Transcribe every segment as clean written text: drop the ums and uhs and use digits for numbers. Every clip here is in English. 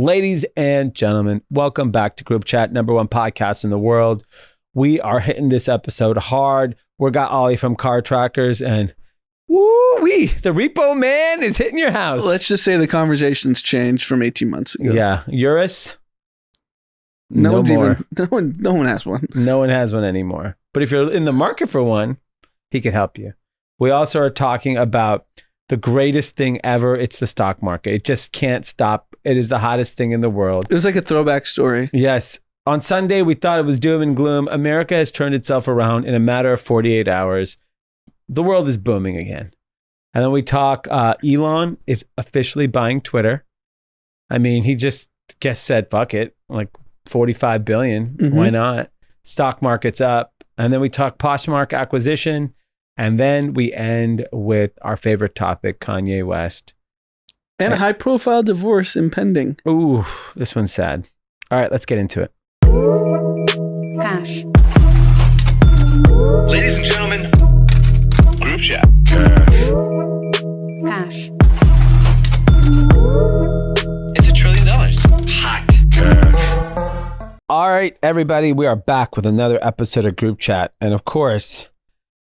Ladies and gentlemen, welcome back to Group Chat, #1 podcast in the world. We are hitting this episode hard. We got Ollie from Car Trackers and woo-wee, the repo man is hitting your house. Let's just say the conversation's changed from 18 months ago. Yeah. Urus? No one has one. No one has one anymore. But if you're in the market for one, he could help you. We also are talking about the greatest thing ever. It's the stock market. It just can't stop. It is the hottest thing in the world. It was like a throwback story. Yes. On Sunday, we thought it was doom and gloom. America has turned itself around in a matter of 48 hours. The world is booming again. And then we talk, Elon is officially buying Twitter. I mean, he just said, fuck it, like 45 billion. Mm-hmm. Why not? Stock market's up. And then we talk Poshmark acquisition. And then we end with our favorite topic, Kanye West. And a high-profile divorce impending. Ooh, this one's sad. All right, let's get into it. Cash. Ladies and gentlemen, Group Chat. Cash. It's $1 trillion. Hot. All right, everybody, we are back with another episode of Group Chat. And of course,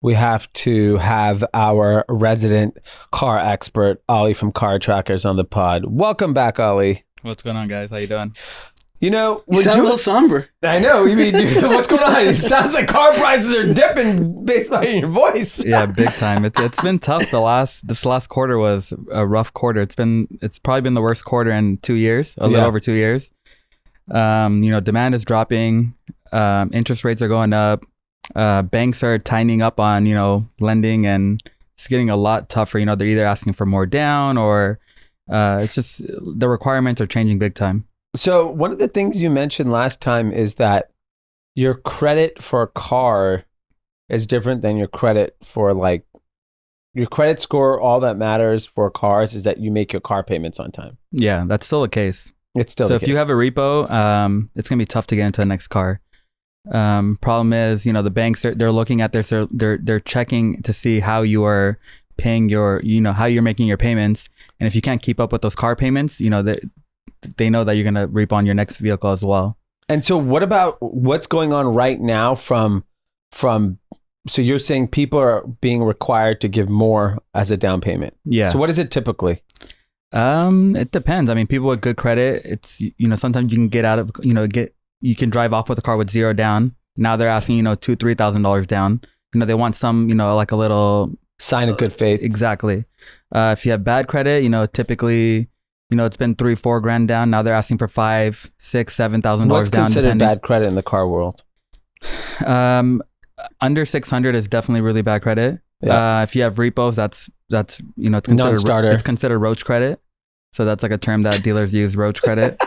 we have to have our resident car expert, Ollie from Car Trackers, on the pod. Welcome back, Ollie. What's going on, guys? How you doing? You know, you sound a little somber. I know. You mean, dude, what's going on? It sounds like car prices are dipping based on your voice. Yeah, big time. It's been tough. This last quarter was a rough quarter. It's probably been the worst quarter in 2 years, a little over 2 years. Demand is dropping. Interest rates are going up. Banks are tightening up on, lending, and it's getting a lot tougher. They're either asking for more down or it's just the requirements are changing big time. So one of the things you mentioned last time is that your credit for a car is different than your credit for your credit score. All that matters for cars is that you make your car payments on time. Yeah, that's still the case. It's still the case. So if you have a repo, it's going to be tough to get into the next car. Problem is, the banks, they're looking at this, they're checking to see how you are paying how you're making your payments. And if you can't keep up with those car payments, they know that you're going to repo on your next vehicle as well. And so what about what's going on right now so you're saying people are being required to give more as a down payment. Yeah. So what is it typically? It depends. I mean, people with good credit, it's, sometimes you can get out of, you can drive off with a car with zero down. Now they're asking, $2,000-$3,000 down. They want some, like a little sign of good faith. Exactly. If you have bad credit, typically, it's been $3-4 grand down. Now they're asking for $5,000, $6,000, $7,000 down. What's considered bad credit in the car world? Under 600 is definitely really bad credit. Yeah. If you have repos, it's considered non-starter. It's considered roach credit. So that's like a term that dealers use, roach credit.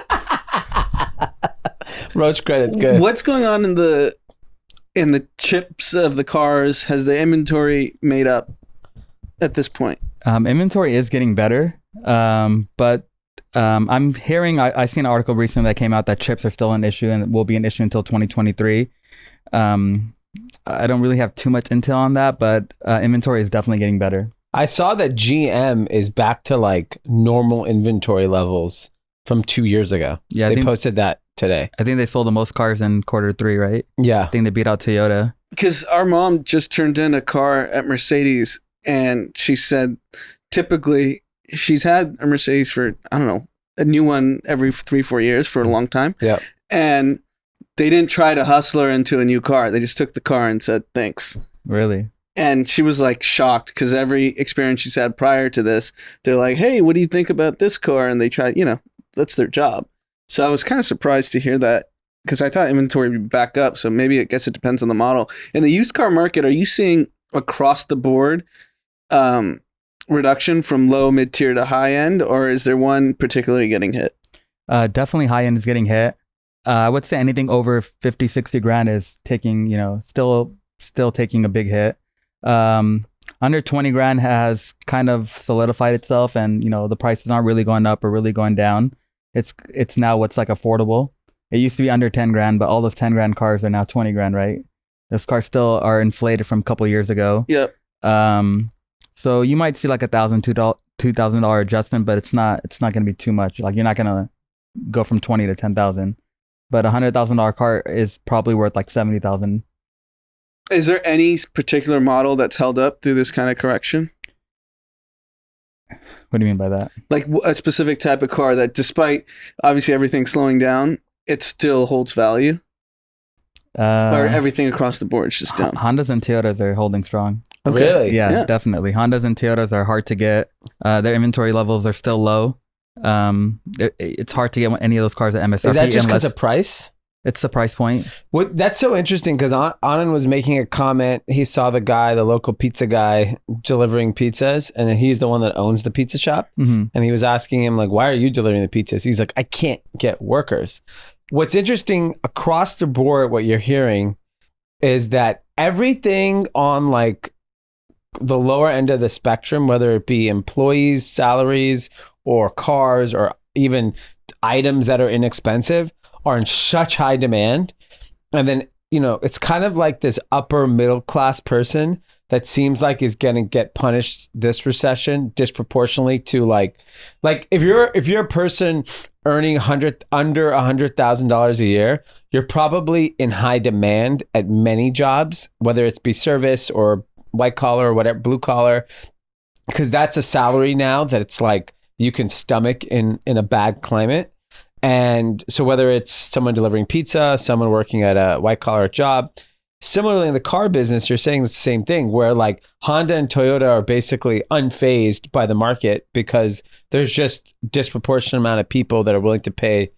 Roach credit's good. What's going on in the chips of the cars? Has the inventory made up at this point? Inventory is getting better, but I'm hearing, I seen an article recently that came out that chips are still an issue and will be an issue until 2023. I don't really have too much intel on that, but inventory is definitely getting better. I saw that GM is back to like normal inventory levels from 2 years ago. Yeah, they posted that today. I think they sold the most cars in Q3, right? Yeah. I think they beat out Toyota. Because our mom just turned in a car at Mercedes, and she said typically she's had a Mercedes for, I don't know, a new one every 3-4 years for a long time. Yeah. And they didn't try to hustle her into a new car. They just took the car and said, thanks. Really? And she was like shocked because every experience she's had prior to this, they're like, hey, what do you think about this car? And they try, that's their job. So I was kind of surprised to hear that because I thought inventory would be back up. So maybe it depends on the model. In the used car market, are you seeing across the board reduction from low, mid-tier to high end? Or is there one particularly getting hit? Definitely high end is getting hit. I would say anything over 50, 60 grand is taking, still taking a big hit. Under 20 grand has kind of solidified itself, and the prices aren't really going up or really going down. It's now what's like affordable. It used to be under 10 grand, but all those 10 grand cars are now 20 grand, right? Those cars still are inflated from a couple of years ago. Yep. So you might see like $1,000, $2,000 adjustment, but it's not going to be too much. Like you're not going to go from 20 to 10,000. But $100,000 car is probably worth like 70,000. Is there any particular model that's held up through this kind of correction? What do you mean by that? Like a specific type of car that, despite obviously everything slowing down, it still holds value? Or everything across the board is just down? Hondas and Toyotas are holding strong. Okay. Really? Yeah, definitely. Hondas and Toyotas are hard to get. Their inventory levels are still low. It's hard to get any of those cars at MSRP. Is that just because of price? It's the price point. That's so interesting because Anand was making a comment. He saw the local pizza guy delivering pizzas, and he's the one that owns the pizza shop. Mm-hmm. And he was asking him, like, why are you delivering the pizzas? He's like, I can't get workers. What's interesting across the board, what you're hearing is that everything on like the lower end of the spectrum, whether it be employees, salaries, or cars, or even items that are inexpensive, are in such high demand. And then, it's kind of like this upper middle class person that seems like is going to get punished this recession disproportionately to like if you're a person earning under $100,000 a year, you're probably in high demand at many jobs, whether it's be service or white collar or whatever, blue collar, because that's a salary now that it's like you can stomach in a bad climate. And so whether it's someone delivering pizza, someone working at a white collar job, similarly in the car business, you're saying the same thing where like Honda and Toyota are basically unfazed by the market because there's just disproportionate amount of people that are willing to pay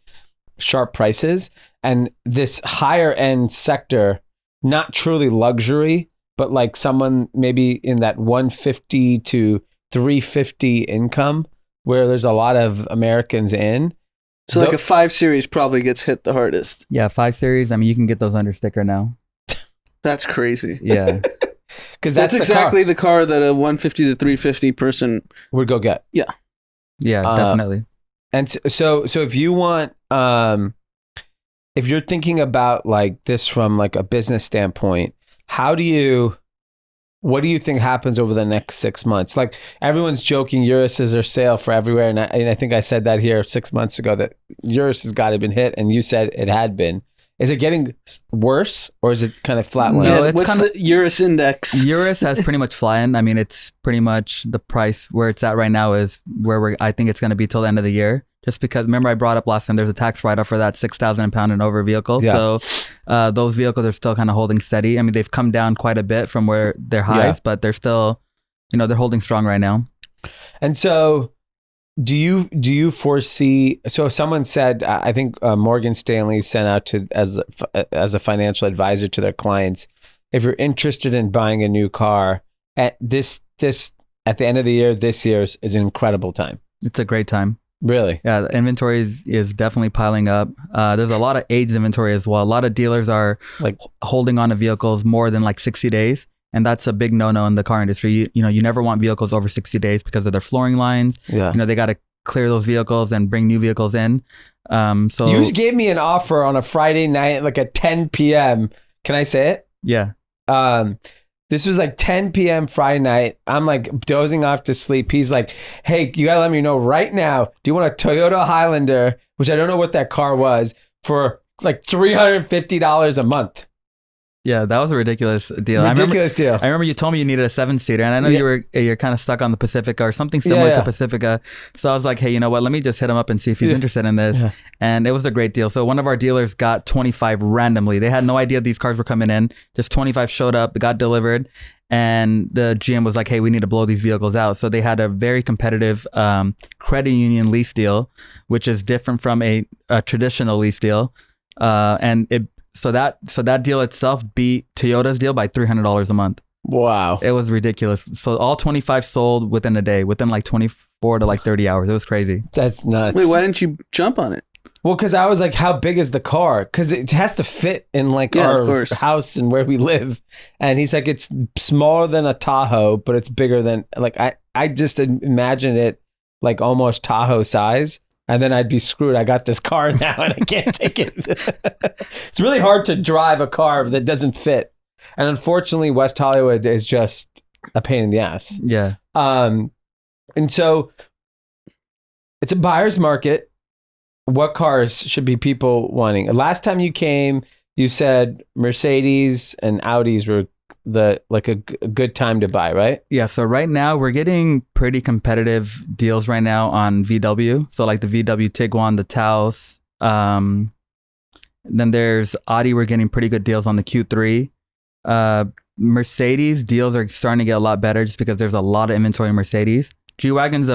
sharp prices. And this higher end sector, not truly luxury, but like someone maybe in that 150 to 350 income where there's a lot of Americans in. So like a 5 Series probably gets hit the hardest. Yeah, 5 Series. I mean, you can get those under sticker now. That's crazy. Yeah. Because that's exactly the car that a 150 to 350 person would go get. Yeah. Yeah, definitely. And so if you want, if you're thinking about like this from like a business standpoint, what do you think happens over the next 6 months? Like everyone's joking Urus are sale for everywhere. And I think I said that here 6 months ago that Urus has got to been hit. And you said it had been. Is it getting worse or is it kind of flatline? No, what's the Urus index? Urus has pretty much flying. I mean, it's pretty much the price where it's at right now is where I think it's going to be till the end of the year. Just because, remember I brought up last time, there's a tax write-off for that 6,000 pound and over vehicle. Yeah. So those vehicles are still kind of holding steady. I mean, they've come down quite a bit from where their highs, but they're still, they're holding strong right now. And so do you foresee, so someone said, I think Morgan Stanley sent out to as a financial advisor to their clients, if you're interested in buying a new car at this at the end of the year, this year is an incredible time. It's a great time. Really? Yeah, the inventory is definitely piling up. There's a lot of aged inventory as well. A lot of dealers are like holding on to vehicles more than like 60 days. And that's a big no-no in the car industry. You never want vehicles over 60 days because of their flooring lines. Yeah. They got to clear those vehicles and bring new vehicles in. So you just gave me an offer on a Friday night, like at 10 p.m. Can I say it? Yeah. This was like 10 p.m. Friday night. I'm like dozing off to sleep. He's like, hey, you gotta let me know right now. Do you want a Toyota Highlander, which I don't know what that car was, for like $350 a month? Yeah, that was a ridiculous deal. Ridiculous deal. I remember you told me you needed a 7-seater, and I know you're kind of stuck on the Pacifica or something similar to Pacifica. So I was like, hey, you know what? Let me just hit him up and see if he's interested in this. Yeah. And it was a great deal. So one of our dealers got 25 randomly. They had no idea these cars were coming in. Just 25 showed up, got delivered, and the GM was like, hey, we need to blow these vehicles out. So they had a very competitive credit union lease deal, which is different from a traditional lease deal. So that deal itself beat Toyota's deal by $300 a month. Wow. It was ridiculous. So all 25 sold within a day, within like 24 to like 30 hours. It was crazy. That's nuts. Wait, why didn't you jump on it? Well, because I was like, how big is the car? Because it has to fit in like our house and where we live. And he's like, it's smaller than a Tahoe, but it's bigger than, like, I just imagine it like almost Tahoe size. And then I'd be screwed. I got this car now and I can't take it. It's really hard to drive a car that doesn't fit. And unfortunately, West Hollywood is just a pain in the ass. Yeah. And so it's a buyer's market. what cars should be people wanting? Last time you came, you said Mercedes and Audis were a good time to buy, right? Yeah, so right now we're getting pretty competitive deals right now on VW. So like the VW Tiguan, the Taos. Then there's Audi. We're getting pretty good deals on the Q3. Mercedes deals are starting to get a lot better just because there's a lot of inventory in Mercedes. G-Wagons, the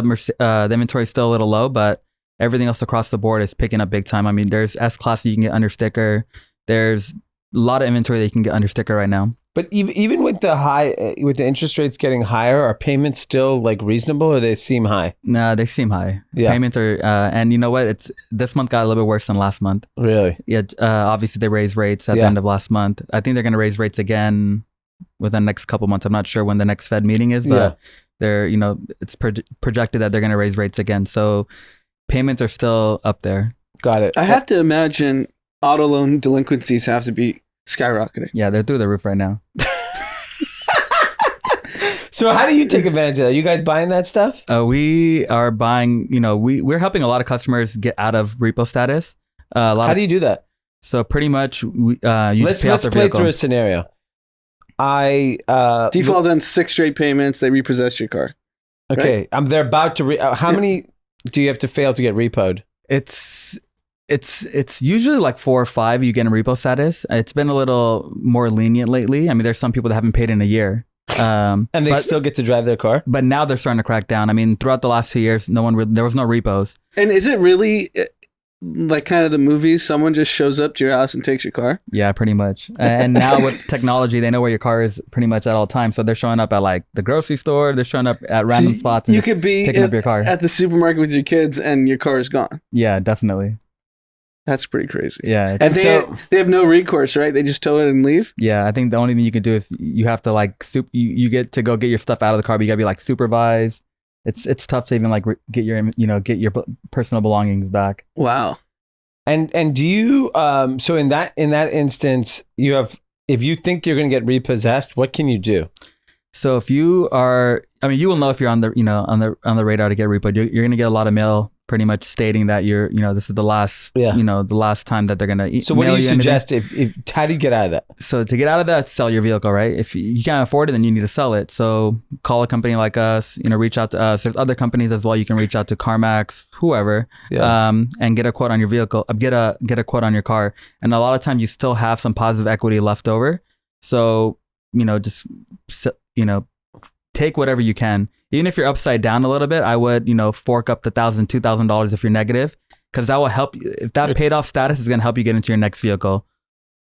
inventory is still a little low, but everything else across the board is picking up big time. I mean, there's S-Class you can get under sticker. There's a lot of inventory that you can get under sticker right now. But even with the interest rates getting higher, are payments still like reasonable, or they seem high? No, they seem high. Yeah. Payments are, and you know what? This month got a little bit worse than last month. Really? Yeah. Obviously they raised rates at the end of last month. I think they're going to raise rates again within the next couple months. I'm not sure when the next Fed meeting is, but they're, it's projected that they're going to raise rates again. So payments are still up there. Got it. I have to imagine auto loan delinquencies have to be skyrocketing. Yeah, they're through the roof right now. So how do you take advantage of that? You guys buying that stuff? We are buying, we're helping a lot of customers get out of repo status. How do you do that? So pretty much, you just pay off their play vehicle. through a scenario. Default on 6 straight payments, they repossess your car. Okay, right? they're about to. How many do you have to fail to get repoed? It's usually like 4 or 5 you get in repo status. It's been a little more lenient lately. I mean, there's some people that haven't paid in a year. And they still get to drive their car? But now they're starting to crack down. I mean, throughout the last 2 years, there was no repos. And is it really like kind of the movies? Someone just shows up to your house and takes your car? Yeah, pretty much. And now with technology, they know where your car is pretty much at all times. So they're showing up at like the grocery store. They're showing up at random spots. And you could be picking up your car at the supermarket with your kids and your car is gone. Yeah, definitely. That's pretty crazy. Yeah. And they have no recourse, right? They just tow it and leave? Yeah, I think the only thing you can do is you have to like, you get to go get your stuff out of the car, but you gotta be like supervised. It's tough to even like get your personal belongings back. Wow. And do you, so in that instance, if you think you're going to get repossessed, what can you do? So if you are, you will know if you're on the radar to get repoed. You're going to get a lot of mail pretty much stating that this is the last, the last time that they're going to. So what do you suggest? How do you get out of that? So to get out of that, sell your vehicle, right? If you can't afford it, then you need to sell it. So call a company like us, reach out to us. There's other companies as well. You can reach out to CarMax, whoever, and get a quote on your vehicle, get a quote on your car. And a lot of times you still have some positive equity left over. So, just, take whatever you can. Even if you're upside down a little bit, I would, fork up the $1,000, $2,000 if you're negative, because that will help you. If that paid off status is going to help you get into your next vehicle.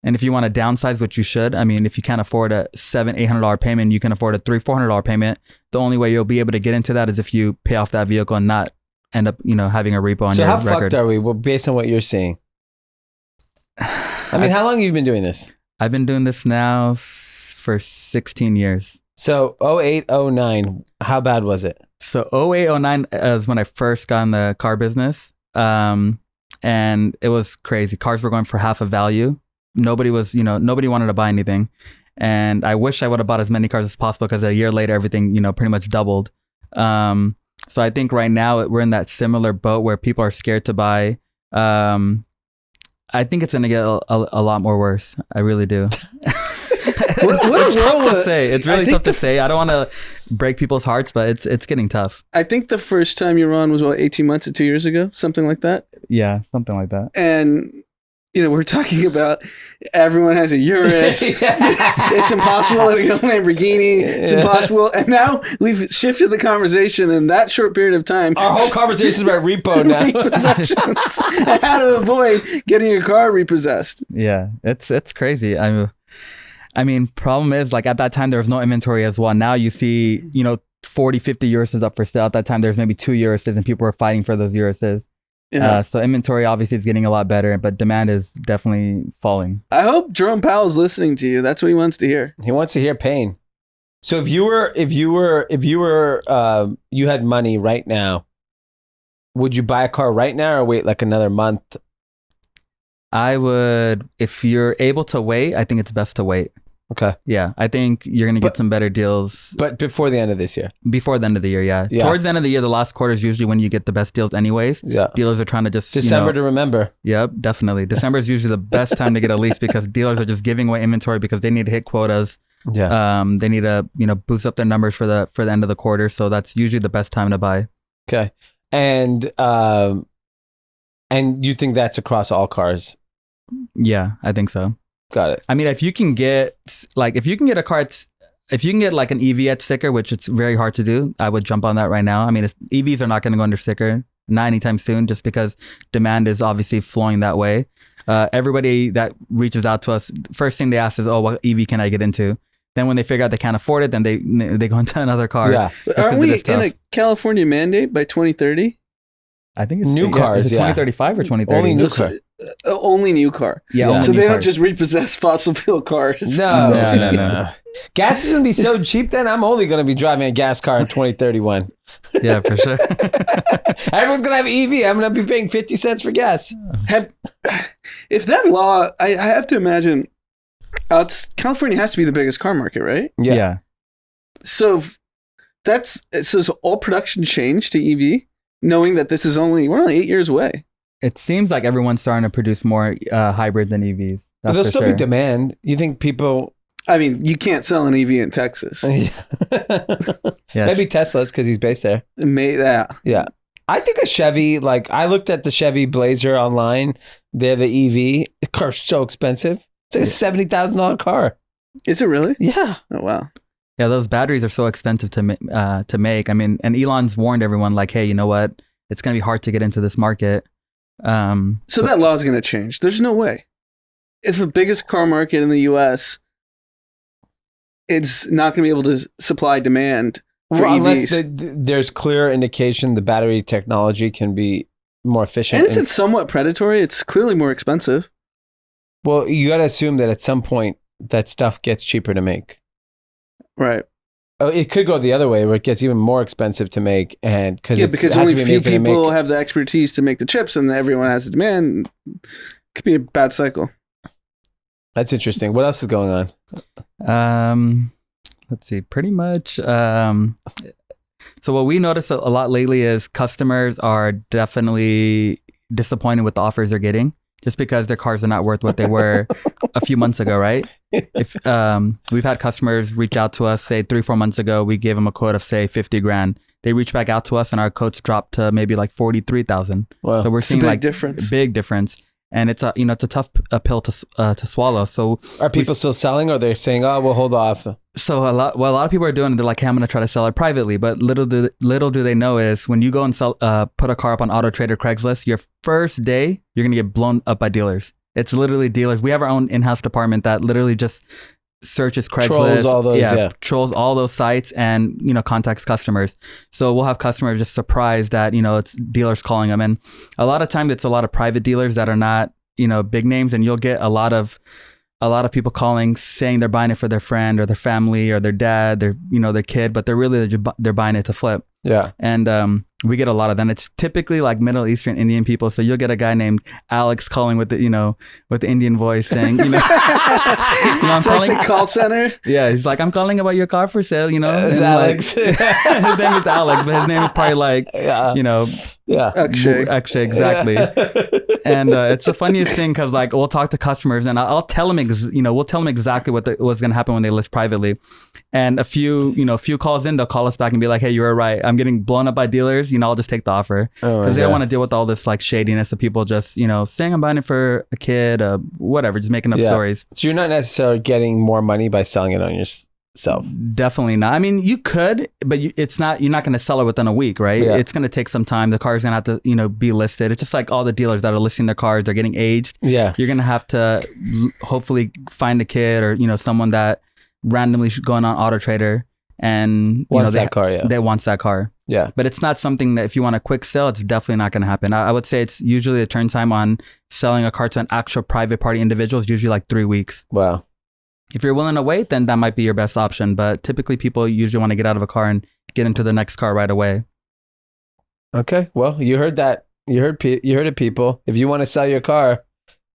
And if you want to downsize, which you should, if you can't afford a $700-800 payment, you can afford a $300-400 payment. The only way you'll be able to get into that is if you pay off that vehicle and not end up, having a repo on your record. So how fucked are we? Well, based on what you're seeing. How long have you been doing this? I've been doing this now for 16 years. So 08, 09, how bad was it? So 08, 09 is when I first got in the car business. And it was crazy. Cars were going for half of value. Nobody wanted to buy anything. And I wish I would have bought as many cars as possible because a year later, everything, pretty much doubled. So I think right now we're in that similar boat where people are scared to buy. I think it's going to get a lot more worse. I really do. It's tough to say. It's really tough to say. I don't want to break people's hearts, but it's getting tough. I think the first time you were on was 18 months or 2 years ago, something like that. Yeah, something like that. And we're talking about everyone has a Urus. It's impossible to get a Lamborghini. It's impossible. And now we've shifted the conversation in that short period of time. Our whole conversation is about repo now. Repossessions. And how to avoid getting your car repossessed. Yeah, it's crazy. Problem is, like, at that time, there was no inventory as well. Now you see, 40, 50 Uruses up for sale. At that time, there's maybe 2 Uruses and people were fighting for those Uruses. Yeah. So inventory obviously is getting a lot better, but demand is definitely falling. I hope Jerome Powell's listening to you. That's what he wants to hear. He wants to hear pain. So if you had money right now, would you buy a car right now or wait like another month? I would, if you're able to wait, I think it's best to wait. Okay. Yeah, I think you're gonna get some better deals But before the end of this year. before the end of the year. Yeah. Yeah. Towards the end of the year, the last quarter is usually when you get the best deals, anyways. Yeah. Dealers are trying to just December to remember. Yep, definitely. December is usually the best time to get a lease because dealers are just giving away inventory because they need to hit quotas. Yeah. They need to boost up their numbers for the end of the quarter. So that's usually the best time to buy. Okay. And you think that's across all cars? Yeah, I think so. Got it. I mean, if you can get like a car, if you can get like an EV at sticker, which it's very hard to do, I would jump on that right now. I mean, EVs are not going to go under sticker, not anytime soon, just because demand is obviously flowing that way. Everybody that reaches out to us, first thing they ask is, "Oh, what EV can I get into?" Then when they figure out they can't afford it, then they go into another car. Yeah. Aren't we in a California mandate by 2030? I think it's New cars, Is it 2035 or 2030? Only new car. Only new car. Yeah. Yeah. only So new they don't cars. just repossess fossil fuel cars. No. Gas is going to be so cheap then. I'm only going to be driving a gas car in 2031. Yeah, for sure. Everyone's going to have EV. I'm going to be paying 50 cents for gas. If that law, I have to imagine, California has to be the biggest car market, right? Yeah. So is all production changed to EV, knowing that we're only 8 years away. It seems like everyone's starting to produce more hybrid than EVs. But there'll still be demand. You think people... I mean, you can't sell an EV in Texas. Maybe Tesla's because he's based there. Yeah. I think a Chevy, like I looked at the Chevy Blazer online. They're the EV. The car's so expensive. It's like a $70,000 car. Is it really? Yeah. Oh, wow. Yeah, those batteries are so expensive to make. I mean, and Elon's warned everyone like, hey, you know what? It's going to be hard to get into this market. So that law is going to change. There's no way. It's the biggest car market in the U.S. It's not going to be able to supply demand for unless EVs. there's clear indication the battery technology can be more efficient. And it's somewhat predatory. It's clearly more expensive. Well, you got to assume that at some point that stuff gets cheaper to make. Right. Oh, it could go the other way where it gets even more expensive to make, and because only few people have the expertise to make the chips, and everyone has the demand. It could be a bad cycle. That's interesting. What else is going on? Let's see. Pretty much. So what we noticed a lot lately is customers are definitely disappointed with the offers they're getting, just because their cars are not worth what they were a few months ago, right? If we've had customers reach out to us, say 3-4 months ago, we gave them a quote of say 50 grand. They reach back out to us and our quotes dropped to maybe like 43,000. Wow. So we're seeing like difference. Big difference. And it's a tough pill to swallow. So are people still selling, or are they saying, "Oh, we'll hold off"? So a lot of people are doing. They're like, "Hey, I'm going to try to sell it privately." But little do they know is when you go and sell, put a car up on Auto Trader, Craigslist, your first day you're going to get blown up by dealers. It's literally dealers. We have our own in-house department that literally just searches Craigslist, trolls all those sites, and contacts customers. So we'll have customers just surprised that it's dealers calling them, and a lot of times it's a lot of private dealers that are not big names, and you'll get a lot of people calling saying they're buying it for their friend or their family or their dad, their kid, but they're buying it to flip. Yeah. And we get a lot of them. It's typically like Middle Eastern Indian people. So you'll get a guy named Alex calling with the with the Indian voice saying, I'm it's calling like the call center. Yeah, he's like, I'm calling about your car for sale, It's Alex. His name is Alex, but his name is probably like, Akshay, exactly. And it's the funniest thing because like we'll talk to customers and I'll tell them, we'll tell them exactly what's going to happen when they list privately. And a few calls in, they'll call us back and be like, hey, you were right. I'm getting blown up by dealers. I'll just take the offer because they don't want to deal with all this like shadiness of people just, saying I'm buying it for a kid, whatever, just making up stories. So you're not necessarily getting more money by selling it on yourself. Definitely not. I mean, you could, but it's not. You're not going to sell it within a week, right? Yeah. It's going to take some time. The car's going to have to, be listed. It's just like all the dealers that are listing their cars. They're getting aged. Yeah. You're going to have to hopefully find a kid or someone that randomly going on Auto Trader and wants that car. Yeah. They wants that car. Yeah. But it's not something that if you want a quick sell, it's definitely not going to happen. I would say it's usually the turn time on selling a car to an actual private party individual is usually like 3 weeks. Wow. If you're willing to wait, then that might be your best option. But typically people usually want to get out of a car and get into the next car right away. Okay. Well, you heard that. You heard it, people. If you want to sell your car,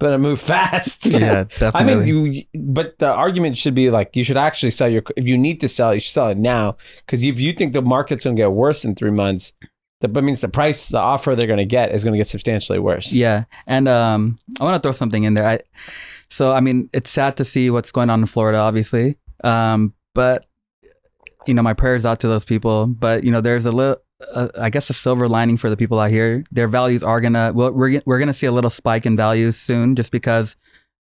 better move fast. Yeah, definitely. I mean, but the argument should be like, you should actually sell if you need to sell it, you should sell it now. Because if you think the market's going to get worse in 3 months, that means the offer they're going to get is going to get substantially worse. Yeah. And I want to throw something in there. So, I mean, it's sad to see what's going on in Florida, obviously. But, you know, my prayers out to those people. But, you know, there's I guess a silver lining for the people out here. Their values are we're going to see a little spike in values soon, just because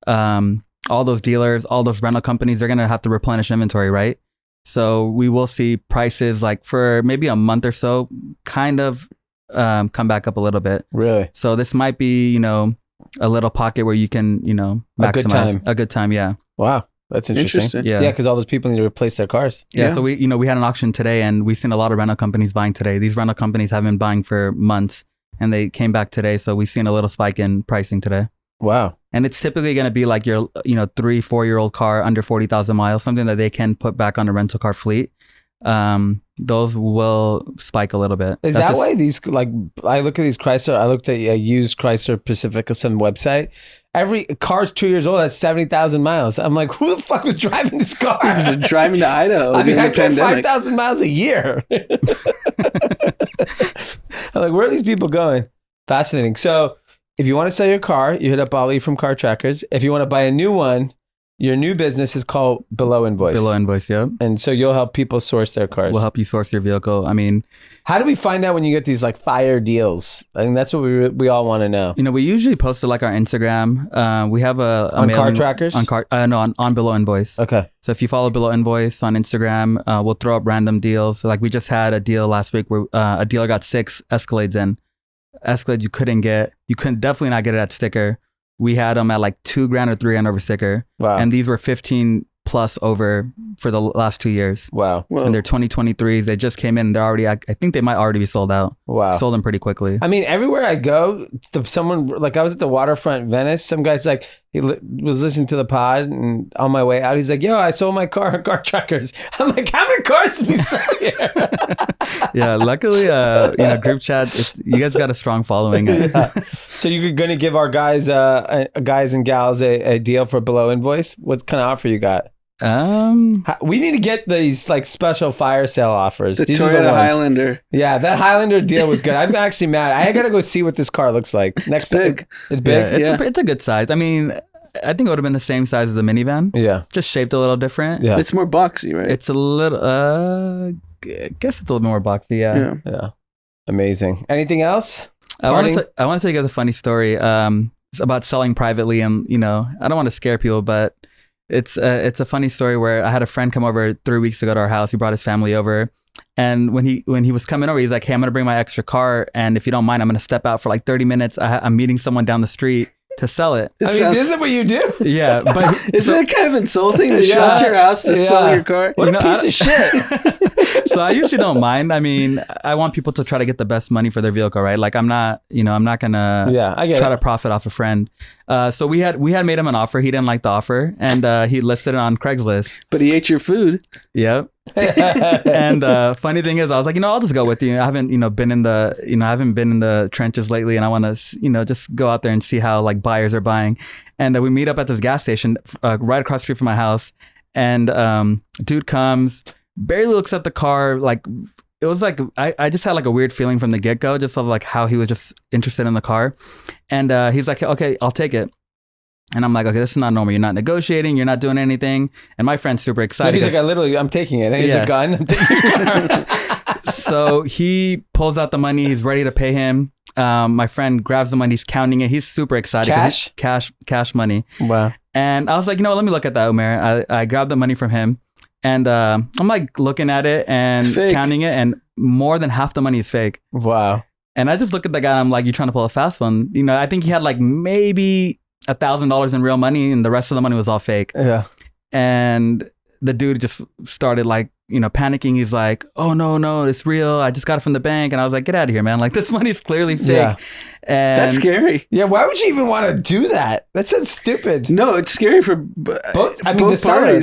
all those dealers, all those rental companies, they're going to have to replenish inventory, right? So we will see prices like for maybe a month or so kind of come back up a little bit. Really? So this might be, you know, a little pocket where you can, you know, maximize a good time. Yeah. Wow. That's interesting. Yeah. Because all those people need to replace their cars. Yeah. So we had an auction today, and we've seen a lot of rental companies buying today. These rental companies have been buying for months, and they came back today. So we've seen a little spike in pricing today. Wow. And it's typically going to be like your, you know, 3-4-year-old car under 40,000 miles, something that they can put back on a rental car fleet. Those will spike a little bit. Is that why these, like, I look at these Chrysler, I looked at a used Chrysler Pacifica, some website. Every car's 2 years old, has 70,000 miles. I'm like, who the fuck was driving this car? Driving to Idaho. I mean, I drive 5,000 miles a year. I'm like, where are these people going? Fascinating. So if you want to sell your car, you hit up Ali from Car Trackers. If you want to buy a new one, your new business is called Below Invoice. Below Invoice, yeah. And so you'll help people source their cars. We'll help you source your vehicle. I mean, how do we find out when you get these like fire deals? I think that's what we all want to know. You know, we usually post it like our Instagram. We have a on Car Trackers? On Below Invoice. Okay. So if you follow Below Invoice on Instagram, we'll throw up random deals. So like we just had a deal last week where a dealer got 6 Escalades in. Escalades you couldn't definitely not get it at sticker. We had them at like $2,000 or $3,000 over sticker. Wow. And these were 15 plus over for the last 2 years. Wow. Whoa. And they're 2023s. They just came in. They're already, I think they might already be sold out. Wow. Sold them pretty quickly. I mean, everywhere I go, someone, like I was at the waterfront Venice, some guy's like, he was listening to the pod, and on my way out, he's like, yo, I sold my car at Car Trackers. I'm like, how many cars did we sell here? Yeah, luckily, group chat, you guys got a strong following. Yeah. So you're going to give our guys and gals a deal for Below Invoice? What kind of offer you got? We need to get these like special fire sale offers. The Toyota Highlander. Yeah, that Highlander deal was good. I'm actually mad. I gotta go see what this car looks like. It's big. It's big. Yeah, it's a good size. I mean, I think it would have been the same size as a minivan. Yeah, just shaped a little different. Yeah, it's more boxy, right? It's a little. I guess it's a little more boxy. Yeah. Amazing. Anything else? I want to tell you guys a funny story. It's about selling privately, and you know, I don't want to scare people, but. It's a funny story where I had a friend come over 3 weeks ago to our house. He brought his family over. And when he was coming over, he's like, hey, I'm going to bring my extra car. And if you don't mind, I'm going to step out for like 30 minutes. I'm meeting someone down the street to sell it. I mean, isn't what you do? Yeah. But isn't it kind of insulting to show up to your house to sell your car? What a piece of shit. So I usually don't mind. I mean, I want people to try to get the best money for their vehicle, right? Like I'm not going to try to profit off a friend. So we had made him an offer. He didn't like the offer, and he listed it on Craigslist. But he ate your food. Yep. And funny thing is, I was like, I'll just go with you. I haven't, been in the trenches lately, and I want to, just go out there and see how like buyers are buying. And we meet up at this gas station right across the street from my house. And dude comes, barely looks at the car. Like it was like I just had like a weird feeling from the get go, just of like how he was just interested in the car. And he's like, okay, I'll take it. And I'm like, okay, this is not normal. You're not negotiating. You're not doing anything. And my friend's super excited. He's like, I'm taking it. Here's a gun. I'm taking your car. So he pulls out the money. He's ready to pay him. My friend grabs the money. He's counting it. He's super excited. Cash money. Wow. And I was like, let me look at that, Umair. I grabbed the money from him. And I'm like looking at it and counting it. And more than half the money is fake. Wow. And I just look at the guy and I'm like, you're trying to pull a fast one. I think he had like maybe $1,000 in real money, and the rest of the money was all fake. Yeah. And the dude just started like, panicking. He's like, oh no, it's real. I just got it from the bank. And I was like, get out of here, man. Like this money's clearly fake. Yeah. And that's scary. Yeah. Why would you even want to do that? That sounds stupid. No, it's scary for both. The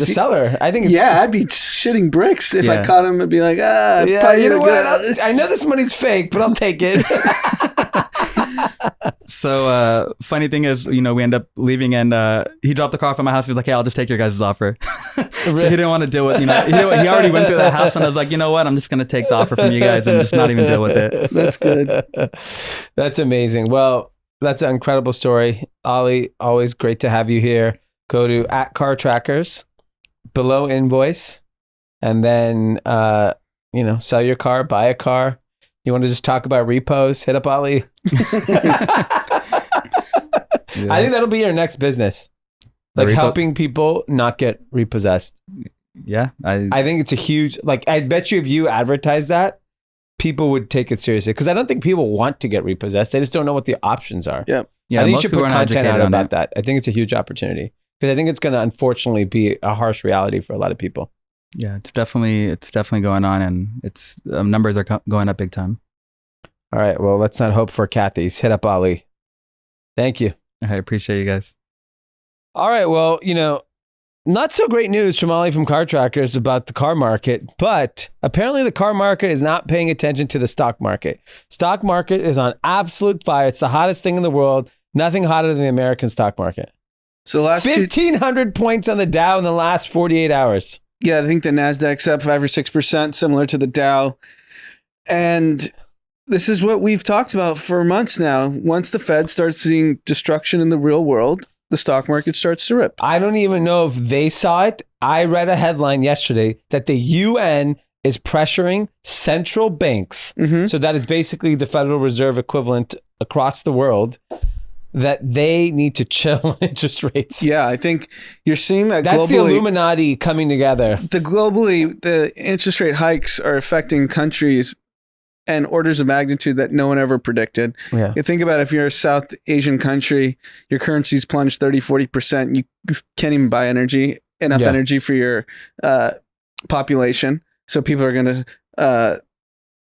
seller. I think it's... I'd be shitting bricks if I caught him and be like, you know what? I know this money's fake, but I'll take it. So funny thing is, we end up leaving, and he dropped the car off at my house. He was like, "Hey, I'll just take your guys' offer." So he didn't want to deal with, he already went through that house, and I was like, you know what? I'm just gonna take the offer from you guys and just not even deal with it. That's good. That's amazing. Well, that's an incredible story, Ollie. Always great to have you here. Go to @CarTrackers, below invoice, and then sell your car, buy a car. You want to just talk about repos? Hit up Ollie. Yeah. I think that'll be your next business, like helping people not get repossessed. Yeah, I think it's a huge, I bet you if you advertise that, people would take it seriously, because I don't think people want to get repossessed. They just don't know what the options are. Yeah. Yeah, I think you most should people put aren't content educated out on about it. that. I think it's a huge opportunity, because I think it's going to unfortunately be a harsh reality for a lot of people. Yeah, it's definitely going on, and it's numbers are going up big time. All right. Well, let's not hope for Kathy's. Hit up Ollie. Thank you. I appreciate you guys. All right. Well, not so great news from Ollie from Car Trackers about the car market, but apparently the car market is not paying attention to the stock market. Stock market is on absolute fire. It's the hottest thing in the world. Nothing hotter than the American stock market. So the last 1,500 points on the Dow in the last 48 hours. Yeah, I think the Nasdaq's up 5 or 6%, similar to the Dow. And this is what we've talked about for months now. Once the Fed starts seeing destruction in the real world, the stock market starts to rip. I don't even know if they saw it. I read a headline yesterday that the UN is pressuring central banks. Mm-hmm. So that is basically the Federal Reserve equivalent across the world, that they need to chill on interest rates. Yeah, I think you're seeing that That's globally. the Illuminati coming together. The interest rate hikes are affecting countries and orders of magnitude that no one ever predicted. Yeah. You think about if you're a South Asian country, your currency's plunged 30, 40%. You can't even buy enough energy for your population. So people are going to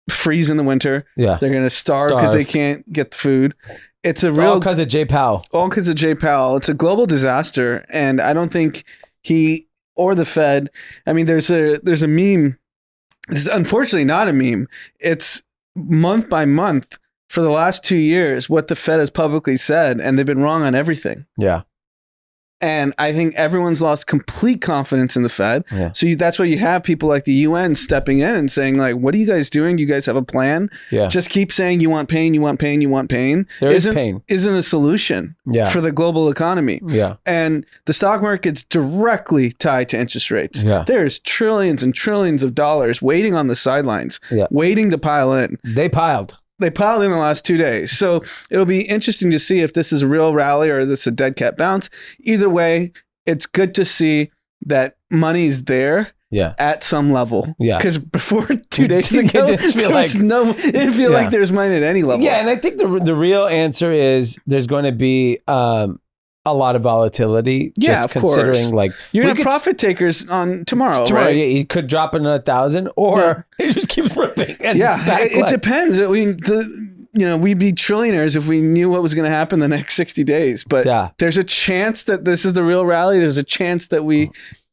freeze in the winter. Yeah. They're going to starve because they can't get the food. It's a real... All because of Jay Powell. All because of Jay Powell. It's a global disaster. And I don't think he or the Fed... I mean, there's a meme. This is unfortunately not a meme. It's month by month for the last 2 years what the Fed has publicly said, and they've been wrong on everything. Yeah. And I think everyone's lost complete confidence in the Fed. Yeah. So that's why you have people like the UN stepping in and saying, like, what are you guys doing? Do you guys have a plan? Yeah. Just keep saying you want pain, you want pain, you want pain. There is pain. Isn't a solution for the global economy. Yeah. And the stock market's directly tied to interest rates. Yeah. There's trillions and trillions of dollars waiting on the sidelines, waiting to pile in. They piled. They piled in the last 2 days. So it'll be interesting to see if this is a real rally or is this a dead cat bounce. Either way, it's good to see that money's there at some level. Yeah. Because before 2 days ago, it didn't feel like there's money at any level. Yeah, and I think the real answer is there's going to be a lot of volatility. Yeah, of considering course. You're gonna have profit takers on tomorrow, right? Yeah, he could drop another 1,000, or he just keeps ripping. And it depends. I mean, we'd be trillionaires if we knew what was going to happen the next 60 days. But there's a chance that this is the real rally. There's a chance that we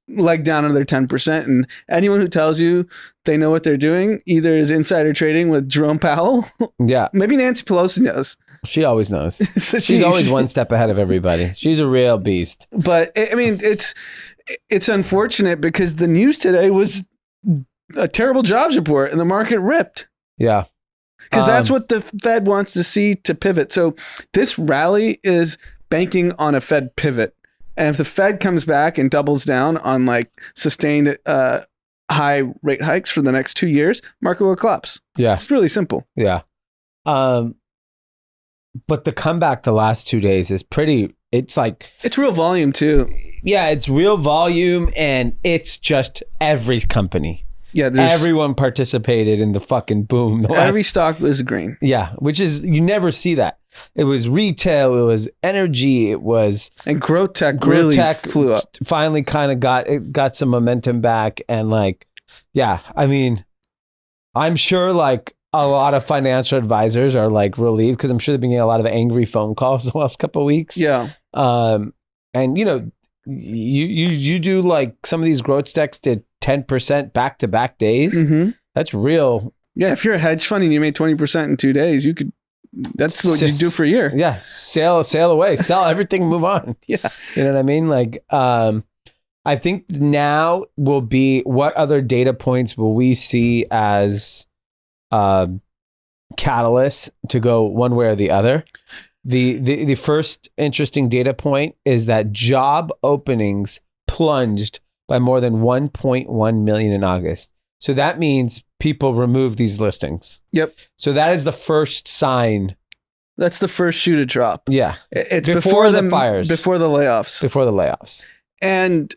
leg down another 10%. And anyone who tells you they know what they're doing either is insider trading with Jerome Powell. Yeah, maybe Nancy Pelosi knows. She always knows. She's always one step ahead of everybody. She's a real beast. But I mean, it's unfortunate because the news today was a terrible jobs report and the market ripped. Yeah. Because that's what the Fed wants to see to pivot. So this rally is banking on a Fed pivot. And if the Fed comes back and doubles down on sustained high rate hikes for the next 2 years, market will collapse. Yeah. It's really simple. Yeah. But the comeback the last 2 days is it's real volume too. Yeah, it's real volume, and it's just every company. Yeah, everyone participated in the fucking boom. Every stock was green. Yeah, which is, you never see that. It was retail, it was energy, it was... And growth tech really flew up. Finally kind of got some momentum back, and I mean, I'm sure a lot of financial advisors are relieved, because I'm sure they've been getting a lot of angry phone calls the last couple of weeks. Yeah. And you do some of these growth stocks did 10% back-to-back days. Mm-hmm. That's real. Yeah, if you're a hedge fund and you made 20% in 2 days, you could that's what you do for a year. Yeah, sail away, sell everything, move on. Yeah. You know what I mean? Like, I think now will be, what other data points will we see as catalysts to go one way or the other? The first interesting data point is that job openings plunged by more than 1.1 million in August. So that means people remove these listings. Yep. So that is the first sign. That's the first shoe to drop. Yeah. It's Before the fires. Before the layoffs. Before the layoffs. And,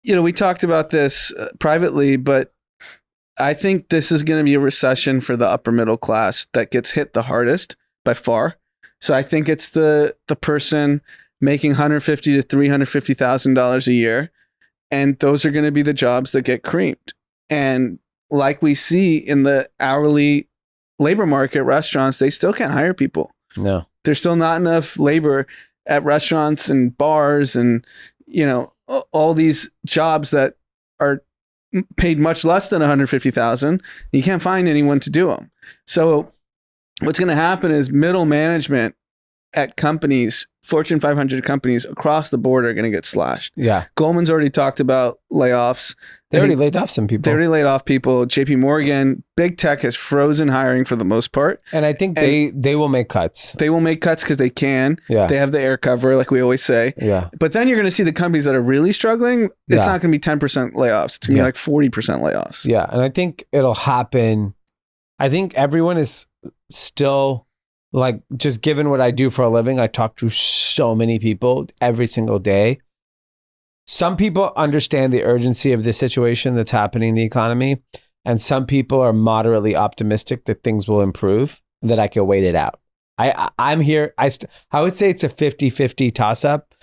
you know, we talked about this privately, but I think this is going to be a recession for the upper middle class that gets hit the hardest by far. So I think it's the person making $150,000 to $350,000 a year, and those are going to be the jobs that get creamed. And like we see in the hourly labor market, restaurants, they still can't hire people. No, there's still not enough labor at restaurants and bars, and you know, all these jobs that are paid much less than $150,000. You can't find anyone to do them. So what's going to happen is middle management at companies, Fortune 500 companies across the board, are going to get slashed. Yeah. Goldman's already talked about layoffs. They already laid off some people. They already laid off people. JP Morgan, big tech has frozen hiring for the most part. And I think they will make cuts. They will make cuts because they can. Yeah. They have the air cover, like we always say. Yeah. But then you're going to see the companies that are really struggling. It's not going to be 10% layoffs. It's going to be like 40% layoffs. Yeah. And I think it'll happen. I think everyone is still, like, just given what I do for a living, I talk to so many people every single day. Some people understand the urgency of this situation that's happening in the economy, and some people are moderately optimistic that things will improve and that I can wait it out. I'm here. I would say it's a 50-50 toss-up.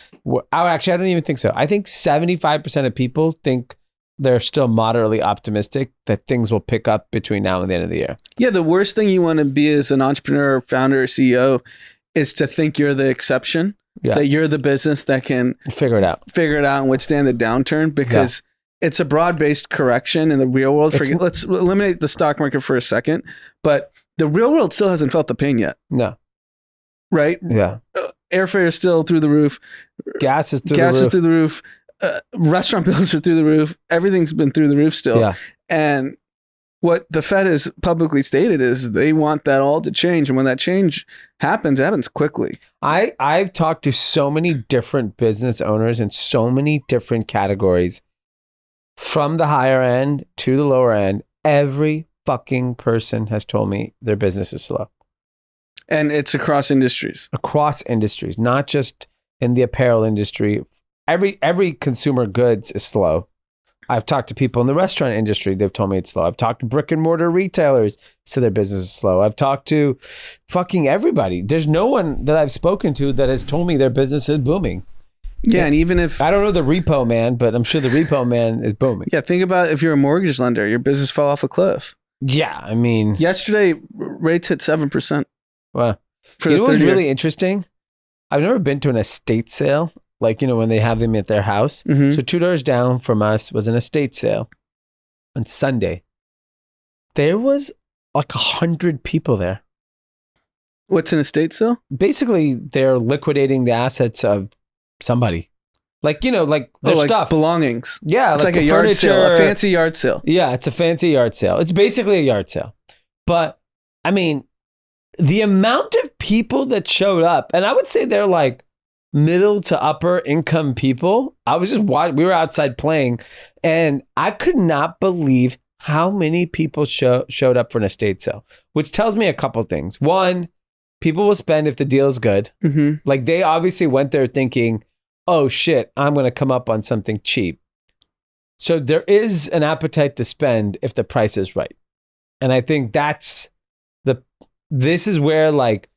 I don't even think so. I think 75% of people think they're still moderately optimistic that things will pick up between now and the end of the year. Yeah, the worst thing you want to be as an entrepreneur, founder, or CEO is to think you're the exception. Yeah. That you're the business that can figure it out and withstand the downturn, because it's a broad-based correction in the real world. Let's eliminate the stock market for a second, but the real world still hasn't felt the pain yet. No. Right? Yeah. Airfare is still through the roof. Gas is through the roof. Restaurant bills are through the roof. Everything's been through the roof still. Yeah. And what the Fed has publicly stated is they want that all to change. And when that change happens, it happens quickly. I've talked to so many different business owners in so many different categories, from the higher end to the lower end. Every fucking person has told me their business is slow. And it's across industries. Across industries, not just in the apparel industry. Every consumer goods is slow. I've talked to people in the restaurant industry. They've told me it's slow. I've talked to brick and mortar retailers, so their business is slow. I've talked to fucking everybody. There's no one that I've spoken to that has told me their business is booming. Yeah, and even if... I don't know the repo man, but I'm sure the repo man is booming. Yeah, think about if you're a mortgage lender, your business fell off a cliff. Yeah, I mean... Yesterday, rates hit 7%. Wow. You know what's really interesting? I've never been to an estate sale. Like, you know, when they have them at their house. Mm-hmm. So 2 doors down from us was an estate sale on Sunday. There was like 100 people there. What's an estate sale? Basically, they're liquidating the assets of somebody. Like, you know, like their stuff. Belongings. Yeah. It's like a yard sale, a fancy yard sale. Yeah, it's a fancy yard sale. It's basically a yard sale. But, I mean, the amount of people that showed up, and I would say they're like middle to upper income people. I was just watching, we were outside playing, and I could not believe how many people showed up for an estate sale, which tells me a couple things. One, people will spend if the deal is good. Mm-hmm. Like, they obviously went there thinking, oh shit, I'm going to come up on something cheap. So there is an appetite to spend if the price is right. And I think this is where, like,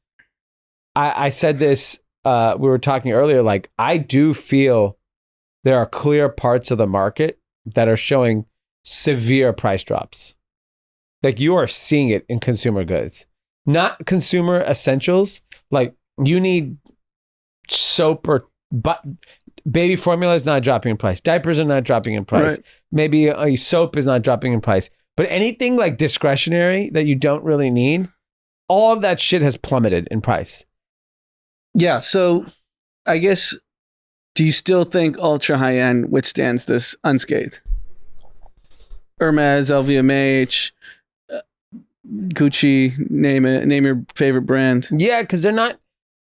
I said this, we were talking earlier, like, I do feel there are clear parts of the market that are showing severe price drops. Like, you are seeing it in consumer goods, not consumer essentials. Like, you need soap but baby formula is not dropping in price. Diapers are not dropping in price. Right. Maybe a soap is not dropping in price, but anything like discretionary that you don't really need, all of that shit has plummeted in price. Yeah. So I guess, do you still think ultra high end withstands this unscathed? Hermes, LVMH, Gucci, name it, name your favorite brand. Yeah, because they're not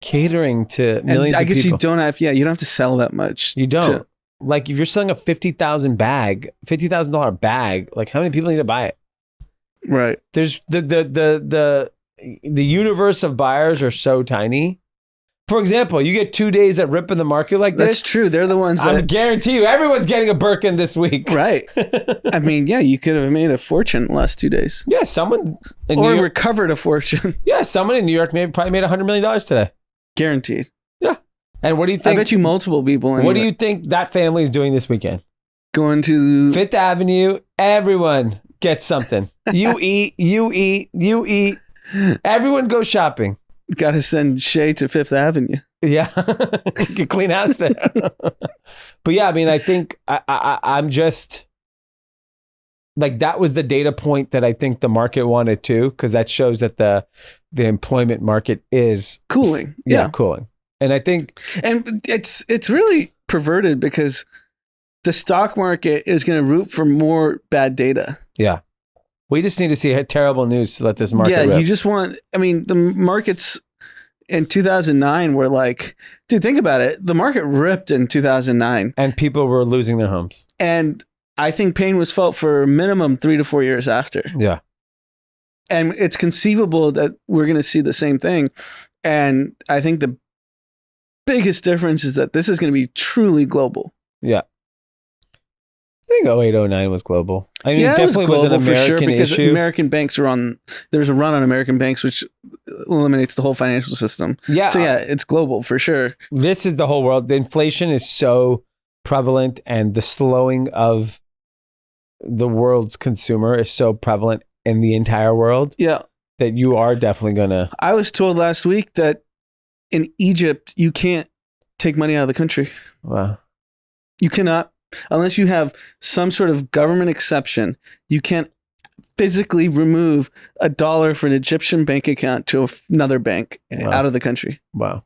catering to millions And I of guess people. you don't have, you don't have to sell that much. You don't. to- Like if you're selling a $50,000 bag, like how many people need to buy it? right. There's the universe of buyers are so tiny. For example, you get 2 days that rip in the market like That's this. true. They're the ones I that, guarantee you, everyone's getting a Birkin this week. right. I mean, yeah, you could have made a fortune in the last 2 days. Yeah, someone in Or New York, recovered a fortune. someone in New York probably made $100 million today. Guaranteed. And what do you I think? bet you multiple people. What do anyway. you think that family is doing this weekend? Going to Fifth Avenue, everyone gets something. You eat. Everyone goes shopping. got to send Shay to Fifth Avenue. Yeah, get clean house there. But yeah, I mean, I think I'm just like that was the data point that I think the market wanted too, because that shows that the employment market is Cooling. cooling. And I think And it's really perverted because the stock market is going to root for more bad data. we just need to see terrible news to let this market rip. You just want, I mean, the markets in 2009 were like, dude, think about it. The market ripped in 2009. And people were losing their homes. And I think pain was felt for a minimum 3 to 4 years after. Yeah. And it's conceivable that we're going to see the same thing. And I think the biggest difference is that this is going to be truly global. Yeah. I think 0809 was global. I mean, Yeah, it definitely was an global American because issue. American banks are on. There's a run on American banks, which eliminates the whole financial system. Yeah. So yeah, it's global for sure. This is the whole world. The inflation is so prevalent, and the slowing of the world's consumer is so prevalent in the entire world Yeah, that you are definitely going to. I was told last week that in Egypt you can't take money out of the country. Wow. You cannot, unless you have some sort of government exception. You can't physically remove $1 for an Egyptian bank account to another bank Wow. out of the country. Wow.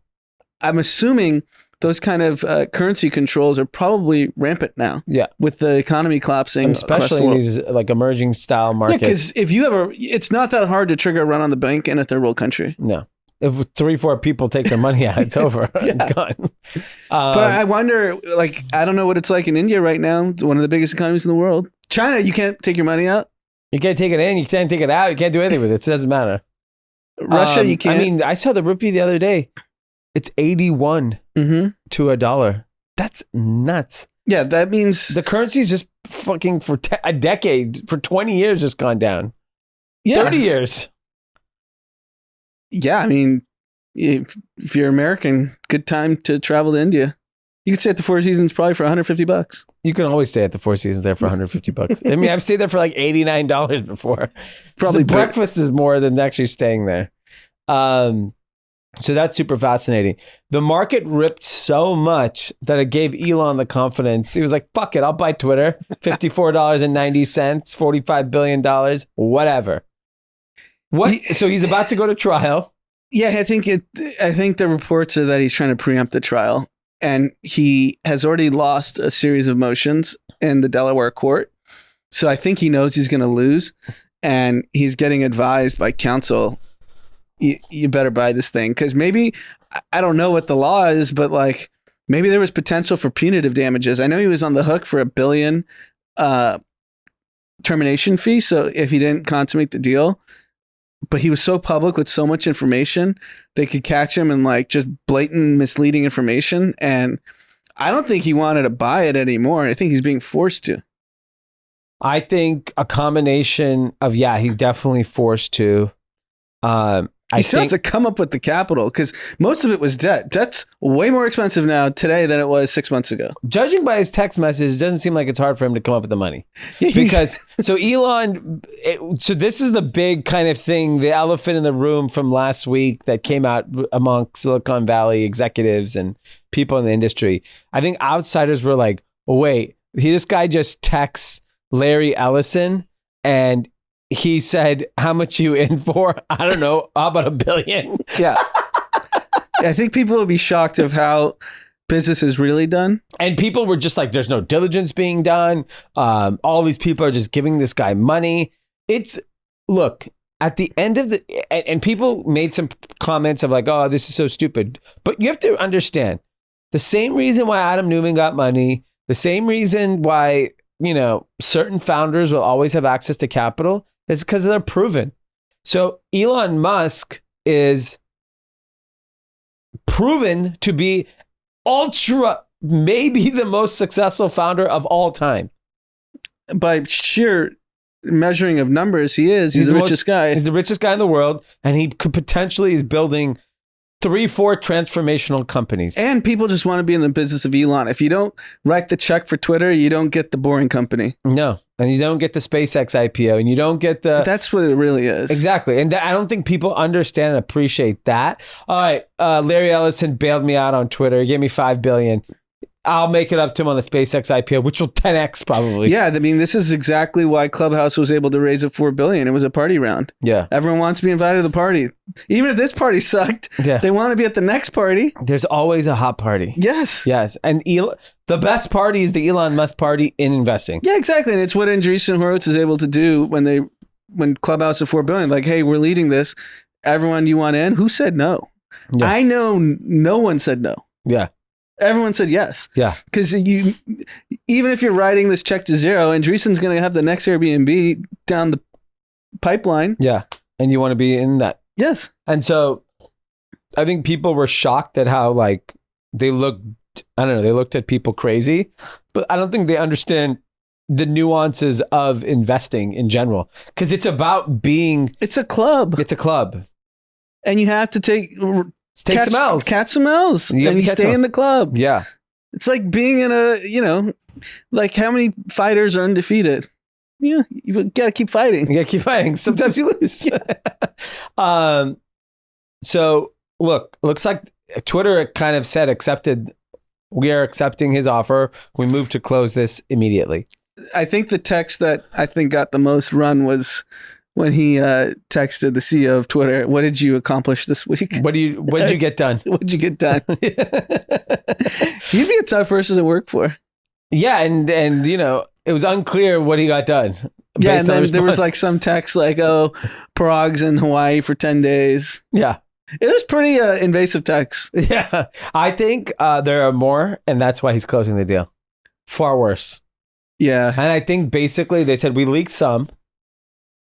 I'm assuming those kind of currency controls are probably rampant now. Yeah. With the economy collapsing, Especially in these like emerging style Yeah, markets. because if you have it's not that hard to trigger a run on the bank in a third world country. No. If 3-4 people take their money out, it's over. It's gone. But I wonder, like, I don't know what it's like in India right now. It's one of the biggest economies in the world. China, you can't take your money out. You can't take it in. You can't take it out. You can't do anything with it. It doesn't matter. Russia, you can't. I mean, I saw the rupee the other day. It's 81 Mhm. to $1. That's nuts. Yeah, that means The currency's just fucking for a decade, for 20 years, just gone down. yeah, 30 years. yeah. I mean, if you're American, good time to travel to India. You could stay at the Four Seasons probably for $150. You can always stay at the Four Seasons there for $150. I mean, I've stayed there for like $89 before. Probably So breakfast is more than actually staying there. So that's super fascinating. The market ripped so much that it gave Elon the confidence. He was like, fuck it, I'll buy Twitter. $54.90, $45 billion, whatever. What? So he's about to go to trial. Yeah, I think the reports are that he's trying to preempt the trial, and he has already lost a series of motions in the Delaware court. So I think he knows he's going to lose, and he's getting advised by counsel. You better buy this thing because maybe I don't know what the law is, but like maybe there was potential for punitive damages. I know he was on the hook for $1 billion termination fee. So if he didn't consummate the deal. But he was so public with so much information, they could catch him in like just blatant misleading information. And I don't think he wanted to buy it anymore. I think he's being forced to. I think a combination of, he's definitely forced to. He still has to come up with the capital because most of it was debt. Debt's way more expensive now today than it was 6 months ago. Judging by his text message, it doesn't seem like it's hard for him to come up with the money. Because, so Elon, so this is the big kind of thing, the elephant in the room from last week that came out among Silicon Valley executives and people in the industry. I think outsiders were like, oh, wait, this guy just texts Larry Ellison and he said, how much you in for? I don't know. How about $1 billion? Yeah. I think people will be shocked of how business is really done. And people were just like, there's no diligence being done. All these people are just giving this guy money. Look, at the end of and people made some comments of like, oh, this is so stupid. But you have to understand, the same reason why Adam Newman got money, the same reason why, certain founders will always have access to capital is because they're proven. So Elon Musk is proven to be maybe the most successful founder of all time. By sheer measuring of numbers, he's the richest guy. He's the richest guy in the world, and he could potentially is building 3-4 transformational companies. And people just want to be in the business of Elon. If you don't write the check for Twitter, you don't get the boring company. No, and you don't get the SpaceX IPO, and you don't get the... That's what it really is. Exactly, and I don't think people understand and appreciate that. All right, Larry Ellison bailed me out on Twitter. He gave me $5 billion. I'll make it up to him on the SpaceX IPO, which will 10x probably. Yeah, I mean, this is exactly why Clubhouse was able to raise a $4 billion. It was a party round. Yeah. Everyone wants to be invited to the party. Even if this party sucked, they want to be at the next party. There's always a hot party. Yes. Yes. And the best party is the Elon Musk party in investing. Yeah, exactly. And it's what Andreessen Horowitz is able to do when Clubhouse is $4 billion. Like, hey, we're leading this. Everyone, you want in? Who said no? Yeah. I know no one said no. Yeah. Everyone said yes. Yeah. Because even if you're writing this check to zero, Andreessen's going to have the next Airbnb down the pipeline. Yeah. And you want to be in that. Yes. And so I think people were shocked at how they looked at people crazy, but I don't think they understand the nuances of investing in general. Because it's about it's a club. It's a club. And you have to catch some L's. Catch some L's. And you stay in the club. Yeah. It's like being in like how many fighters are undefeated? Yeah, you got to keep fighting. You got to keep fighting. Sometimes you lose. So, look, looks like Twitter kind of said we are accepting his offer. We move to close this immediately. I think the text that I think got the most run was when he texted the CEO of Twitter, "What did you accomplish this week? What did you get done? What did you get done?" He'd be a tough person to work for. Yeah, and it was unclear what he got done. Yeah, and then there was some text like, "Oh, Parag's in Hawaii for 10 days." Yeah. It was pretty invasive text. Yeah. I think there are more, and that's why he's closing the deal. Far worse. Yeah. And I think basically they said, we leaked some.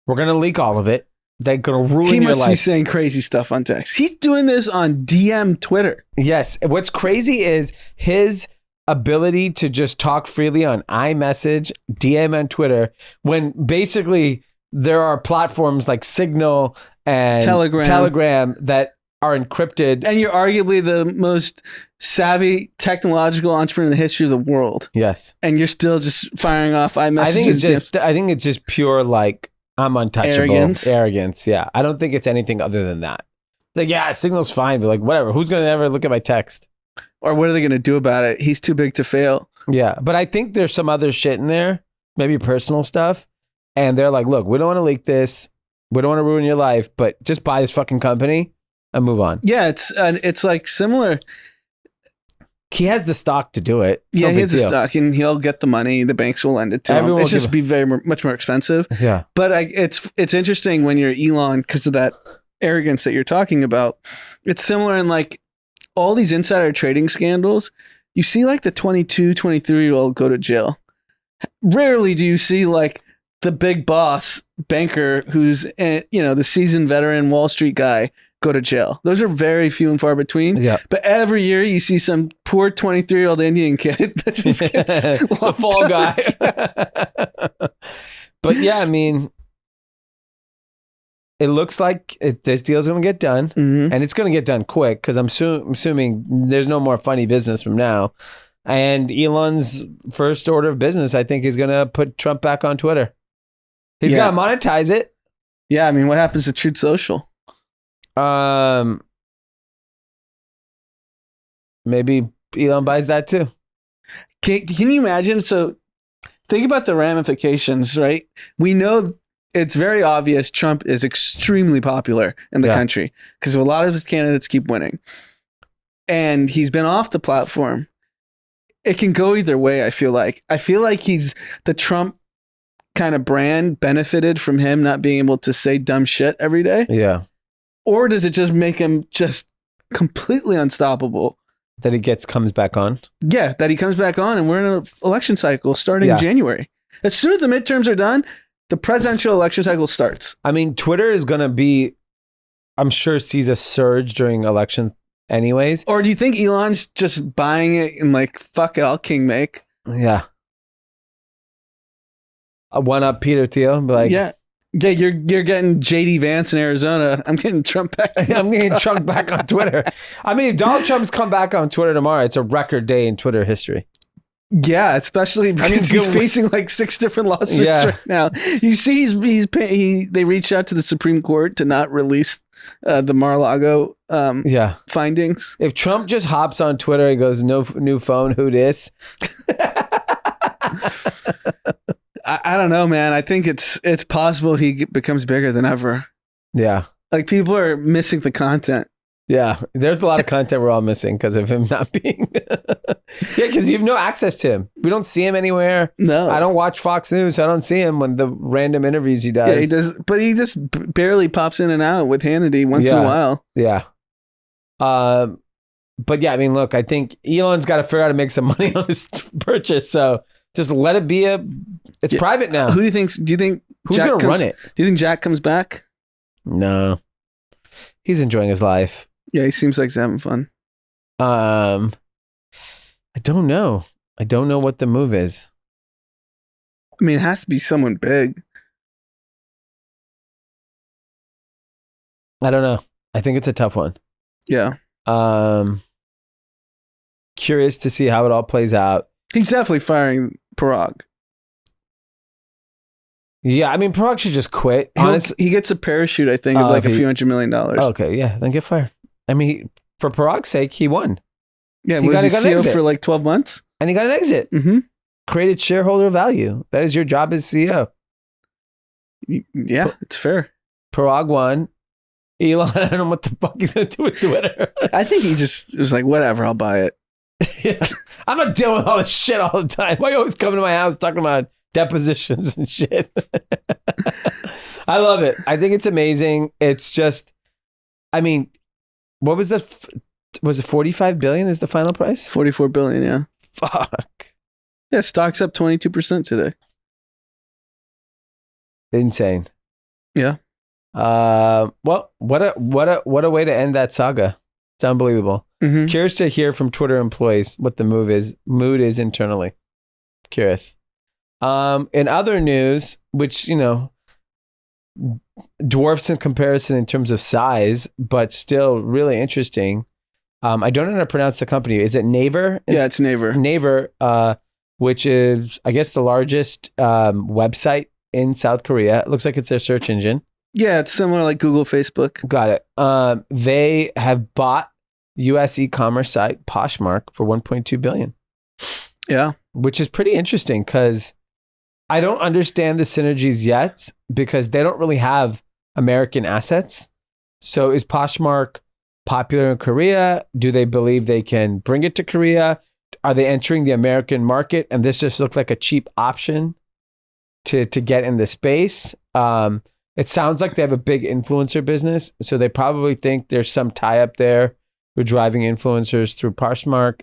We're going to leak all of it. They're going to ruin your life. He must be saying crazy stuff on text. He's doing this on DM Twitter. Yes. What's crazy is his ability to just talk freely on iMessage, DM, and Twitter, when basically there are platforms like Signal and Telegram that are encrypted. And you're arguably the most savvy technological entrepreneur in the history of the world. Yes. And you're still just firing off iMessages. I think it's just pure I'm untouchable. Arrogance. Yeah. I don't think it's anything other than that. Signal's fine, but whatever. Who's going to ever look at my text? Or what are they going to do about it? He's too big to fail. Yeah. But I think there's some other shit in there, maybe personal stuff. And they're like, look, we don't want to leak this. We don't want to ruin your life, but just buy this fucking company and move on. Yeah. It's like similar. He has the stock to do it. He has the stock and he'll get the money. The banks will lend it to him. It's just be much more expensive. Yeah. But it's interesting when you're Elon because of that arrogance that you're talking about. It's similar in all these insider trading scandals. You see the 22, 23-year-old go to jail. Rarely do you see the big boss banker who's the seasoned veteran Wall Street guy go to jail. Those are very few and far between. Yeah. But every year you see some poor 23-year-old Indian kid that just gets the fall guy. But yeah, I mean, it looks like this deal's going to get done, and it's going to get done quick because I'm assuming there's no more funny business from now. And Elon's first order of business, I think, is going to put Trump back on Twitter. He's got to monetize it. Yeah, I mean, what happens to Truth Social? Maybe Elon buys that too. Can you imagine? So think about the ramifications, right? We know it's very obvious Trump is extremely popular in the country because a lot of his candidates keep winning. And he's been off the platform. It can go either way, I feel like. I feel like the Trump kind of brand benefited from him not being able to say dumb shit every day. Yeah. Or does it just make him just completely unstoppable? That he comes back on? Yeah, that he comes back on and we're in an election cycle starting in January. As soon as the midterms are done, the presidential election cycle starts. I mean, Twitter is going to be, I'm sure, sees a surge during elections anyways. Or do you think Elon's just buying it and like, fuck it, I'll king make? Yeah. A one-up Peter Thiel. Like, yeah, you're getting JD Vance in Arizona. I'm getting Trump back. I'm getting Trump back on Twitter. I mean, if Donald Trump's come back on Twitter tomorrow, it's a record day in Twitter history. Yeah, especially because he's facing like 6 different lawsuits right now. You see, they reached out to the Supreme Court to not release the Mar-a-Lago findings. If Trump just hops on Twitter and goes, no new phone, who dis? I don't know, man. I think it's possible he becomes bigger than ever. Yeah. Like people are missing the content. Yeah, there's a lot of content we're all missing because of him not being. Because you have no access to him. We don't see him anywhere. No, I don't watch Fox News. So I don't see him when the random interviews he does. Yeah, he does, but he just barely pops in and out with Hannity once in a while. Yeah. But yeah, I mean, look, I think Elon's got to figure out how to make some money on this purchase. So just let it be it's private now. Who do you think? Do you think who's going to run it? Do you think Jack comes back? No, he's enjoying his life. Yeah, he seems like he's having fun. I don't know. I don't know what the move is. I mean, it has to be someone big. I don't know. I think it's a tough one. Yeah. Curious to see how it all plays out. He's definitely firing Parag. Yeah, I mean, Parag should just quit. Honestly, he gets a parachute, I think, of like a few $100 million. Okay, yeah, then get fired. I mean, for Parag's sake, he won. Yeah, he got an CEO for like 12 months? And he got an exit. Mm-hmm. Created shareholder value. That is your job as CEO. Yeah, it's fair. Parag won. Elon, I don't know what the fuck he's going to do with Twitter. I think he just was like, whatever, I'll buy it. Yeah. I'm not dealing with all this shit all the time. Why you always come to my house talking about depositions and shit? I love it. I think it's amazing. It's just, I mean, what was was it 45 billion is the final price? 44 billion, yeah. Fuck. Yeah, stock's up 22% today. Insane. Yeah. Well, what a way to end that saga. It's unbelievable. Mm-hmm. Curious to hear from Twitter employees what the mood is internally. Curious. In other news, which, you know, dwarfs in comparison in terms of size, but still really interesting. I don't know how to pronounce the company. Is it Naver? It's Naver. Naver, which is, I guess, the largest website in South Korea. It looks like it's their search engine. Yeah, it's similar like Google, Facebook. Got it. They have bought U.S. e-commerce site Poshmark for $1.2 billion. Yeah. Which is pretty interesting because I don't understand the synergies yet because they don't really have American assets. So is Poshmark popular in Korea? Do they believe they can bring it to Korea? Are they entering the American market? And this just looked like a cheap option to get in the space. It sounds like they have a big influencer business. So they probably think there's some tie up there with driving influencers through Poshmark.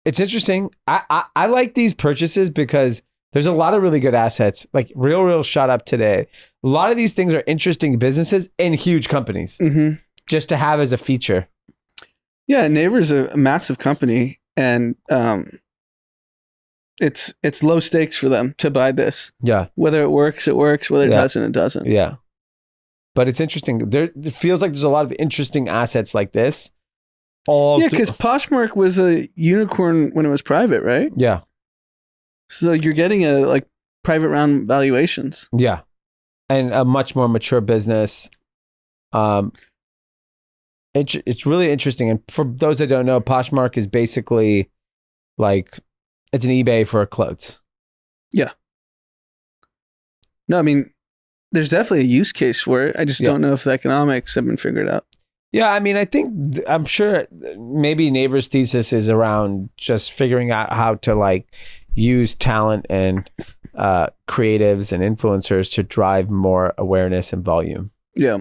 It's interesting. I like these purchases because there's a lot of really good assets. Like Real shot up today. A lot of these things are interesting businesses and huge companies just to have as a feature. Yeah, Naver's a massive company, and it's low stakes for them to buy this. Yeah, whether it works, it works. Whether it doesn't, it doesn't. Yeah, but it's interesting. It feels like there's a lot of interesting assets like this. Because Poshmark was a unicorn when it was private, right? Yeah. So you're getting a like private round valuations. Yeah, and a much more mature business. It's really interesting. And for those that don't know, Poshmark is basically like it's an eBay for clothes. Yeah. No, I mean there's definitely a use case for it. I just don't know if the economics have been figured out. Yeah, I mean, I'm sure maybe Neighbor's thesis is around just figuring out how to like use talent and creatives and influencers to drive more awareness and volume. Yeah.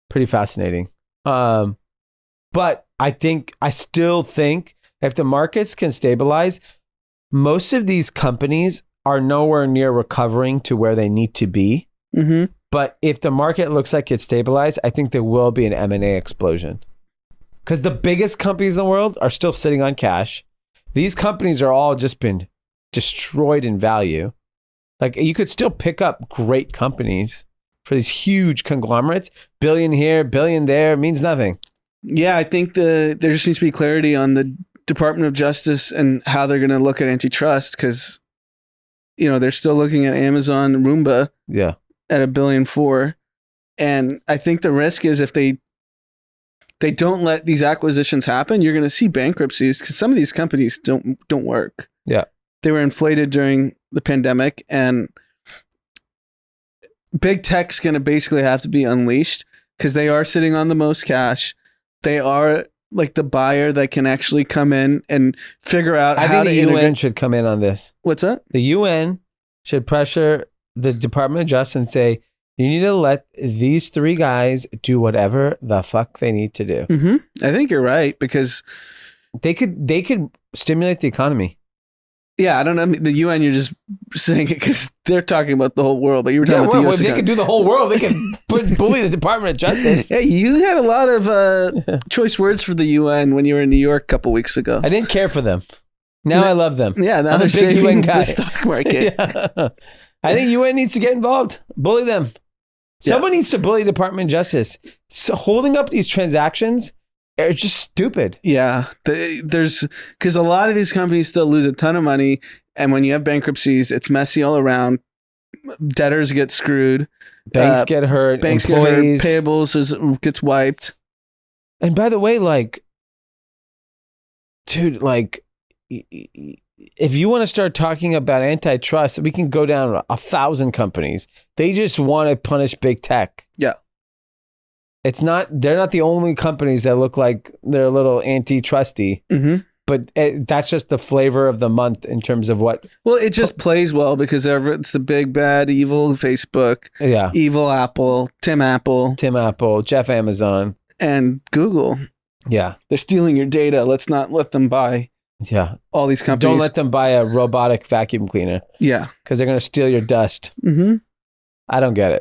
Pretty fascinating. But I still think if the markets can stabilize, most of these companies are nowhere near recovering to where they need to be. Mm-hmm. But if the market looks like it's stabilized, I think there will be an M&A explosion. Because the biggest companies in the world are still sitting on cash. These companies are all just been destroyed in value. Like you could still pick up great companies for these huge conglomerates. Billion here, billion there, means nothing. Yeah, I think there just needs to be clarity on the Department of Justice and how they're going to look at antitrust because, they're still looking at Amazon Roomba at $1.4 billion. And I think the risk is if they don't let these acquisitions happen, you're going to see bankruptcies because some of these companies don't work. Yeah. They were inflated during the pandemic and big tech's going to basically have to be unleashed because they are sitting on the most cash. They are like the buyer that can actually come in and figure out how to the UN should come in on this. What's that? The UN should pressure the Department of Justice and say, you need to let these three guys do whatever the fuck they need to do. Mm-hmm. I think you're right because they could stimulate the economy. Yeah, I don't know. The UN, you're just saying it because they're talking about the whole world, but you were talking about the US. If they could do the whole world, they could bully the Department of Justice. Hey, you had a lot of choice words for the UN when you were in New York a couple weeks ago. I didn't care for them. Now I love them. Yeah, now I'm they're a big saving UN guy. the stock market. Yeah. I think UN needs to get involved. Bully them. Someone needs to bully Department of Justice. So holding up these transactions are just stupid. Yeah, there's because a lot of these companies still lose a ton of money, and when you have bankruptcies, it's messy all around. Debtors get screwed, banks get hurt, banks employees get hurt, payables gets wiped. And by the way, like, dude, like, if you want to start talking about antitrust, we can go down 1,000 companies. They just want to punish big tech. Yeah. They're not the only companies that look like they're a little antitrusty, but that's just the flavor of the month in terms of what. Well, it just plays well because it's the big, bad, evil Facebook, evil Apple, Tim Apple, Jeff Amazon, and Google. Yeah. They're stealing your data. Let's not let them buy all these companies. Don't let them buy a robotic vacuum cleaner. Yeah. Because they're going to steal your dust. Mm-hmm. I don't get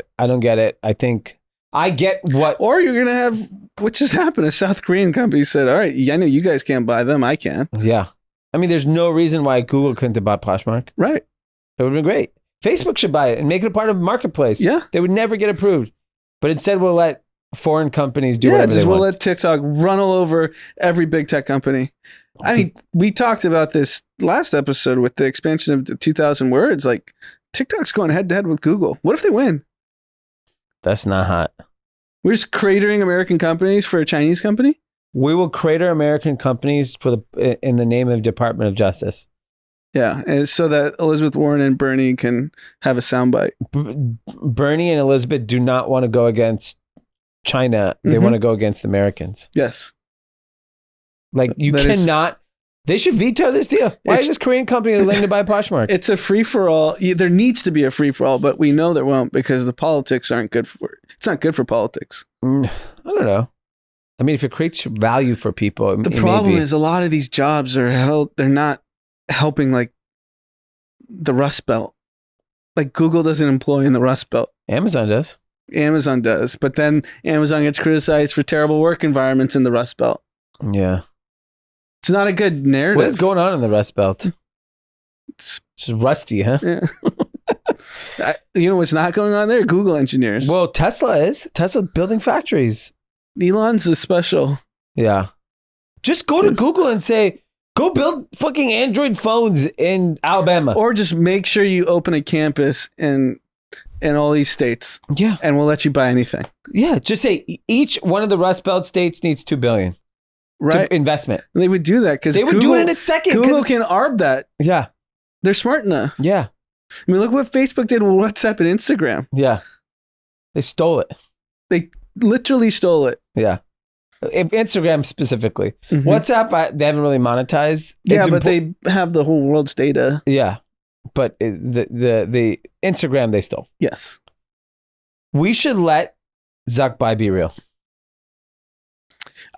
it. I think I get what. Or you're going to have, what just happened? A South Korean company said, all right, I know you guys can't buy them. I can. Yeah. I mean, there's no reason why Google couldn't have bought Poshmark. Right. It would have been great. Facebook should buy it and make it a part of the marketplace. Yeah. They would never get approved. But instead, we'll let foreign companies do whatever they want. We'll let TikTok run all over every big tech company. I mean, we talked about this last episode with the expansion of the 2,000 words. Like, TikTok's going head to head with Google. What if they win? That's not hot. We're just cratering American companies for a Chinese company? We will crater American companies in the name of Department of Justice. Yeah, and so that Elizabeth Warren and Bernie can have a soundbite. Bernie and Elizabeth do not want to go against China. They want to go against Americans. Yes. Like, you cannot... They should veto this deal. Why is this Korean company letting to buy Poshmark? It's a free-for-all. There needs to be a free-for-all, but we know there won't because the politics aren't good for it. It's not good for politics. I don't know. I mean, if it creates value for people... The problem is a lot of these jobs are they're not helping, like, the Rust Belt. Like, Google doesn't employ in the Rust Belt. Amazon does. Amazon does. But then Amazon gets criticized for terrible work environments in the Rust Belt. Yeah. It's not a good narrative. What is going on in the Rust Belt? It's just rusty, huh? Yeah. You know what's not going on there? Google engineers. Well, Tesla is. Tesla building factories. Elon's a special. Yeah. Just go to Google and say, go build fucking Android phones in Alabama. Or just make sure you open a campus in all these states. Yeah. And we'll let you buy anything. Yeah. Just say each one of the Rust Belt states needs $2 billion. Right. Investment. They would do that because they would do it in a second. Google can arb that. Yeah. They're smart enough. Yeah. I mean, look what Facebook did with WhatsApp and Instagram. Yeah. They stole it. They literally stole it. Yeah. Instagram specifically. Mhm. WhatsApp, they haven't really monetized. Yeah, It's but they have the whole world's data. Yeah. But the Instagram they stole. Yes. We should let Zuck buy Be Real.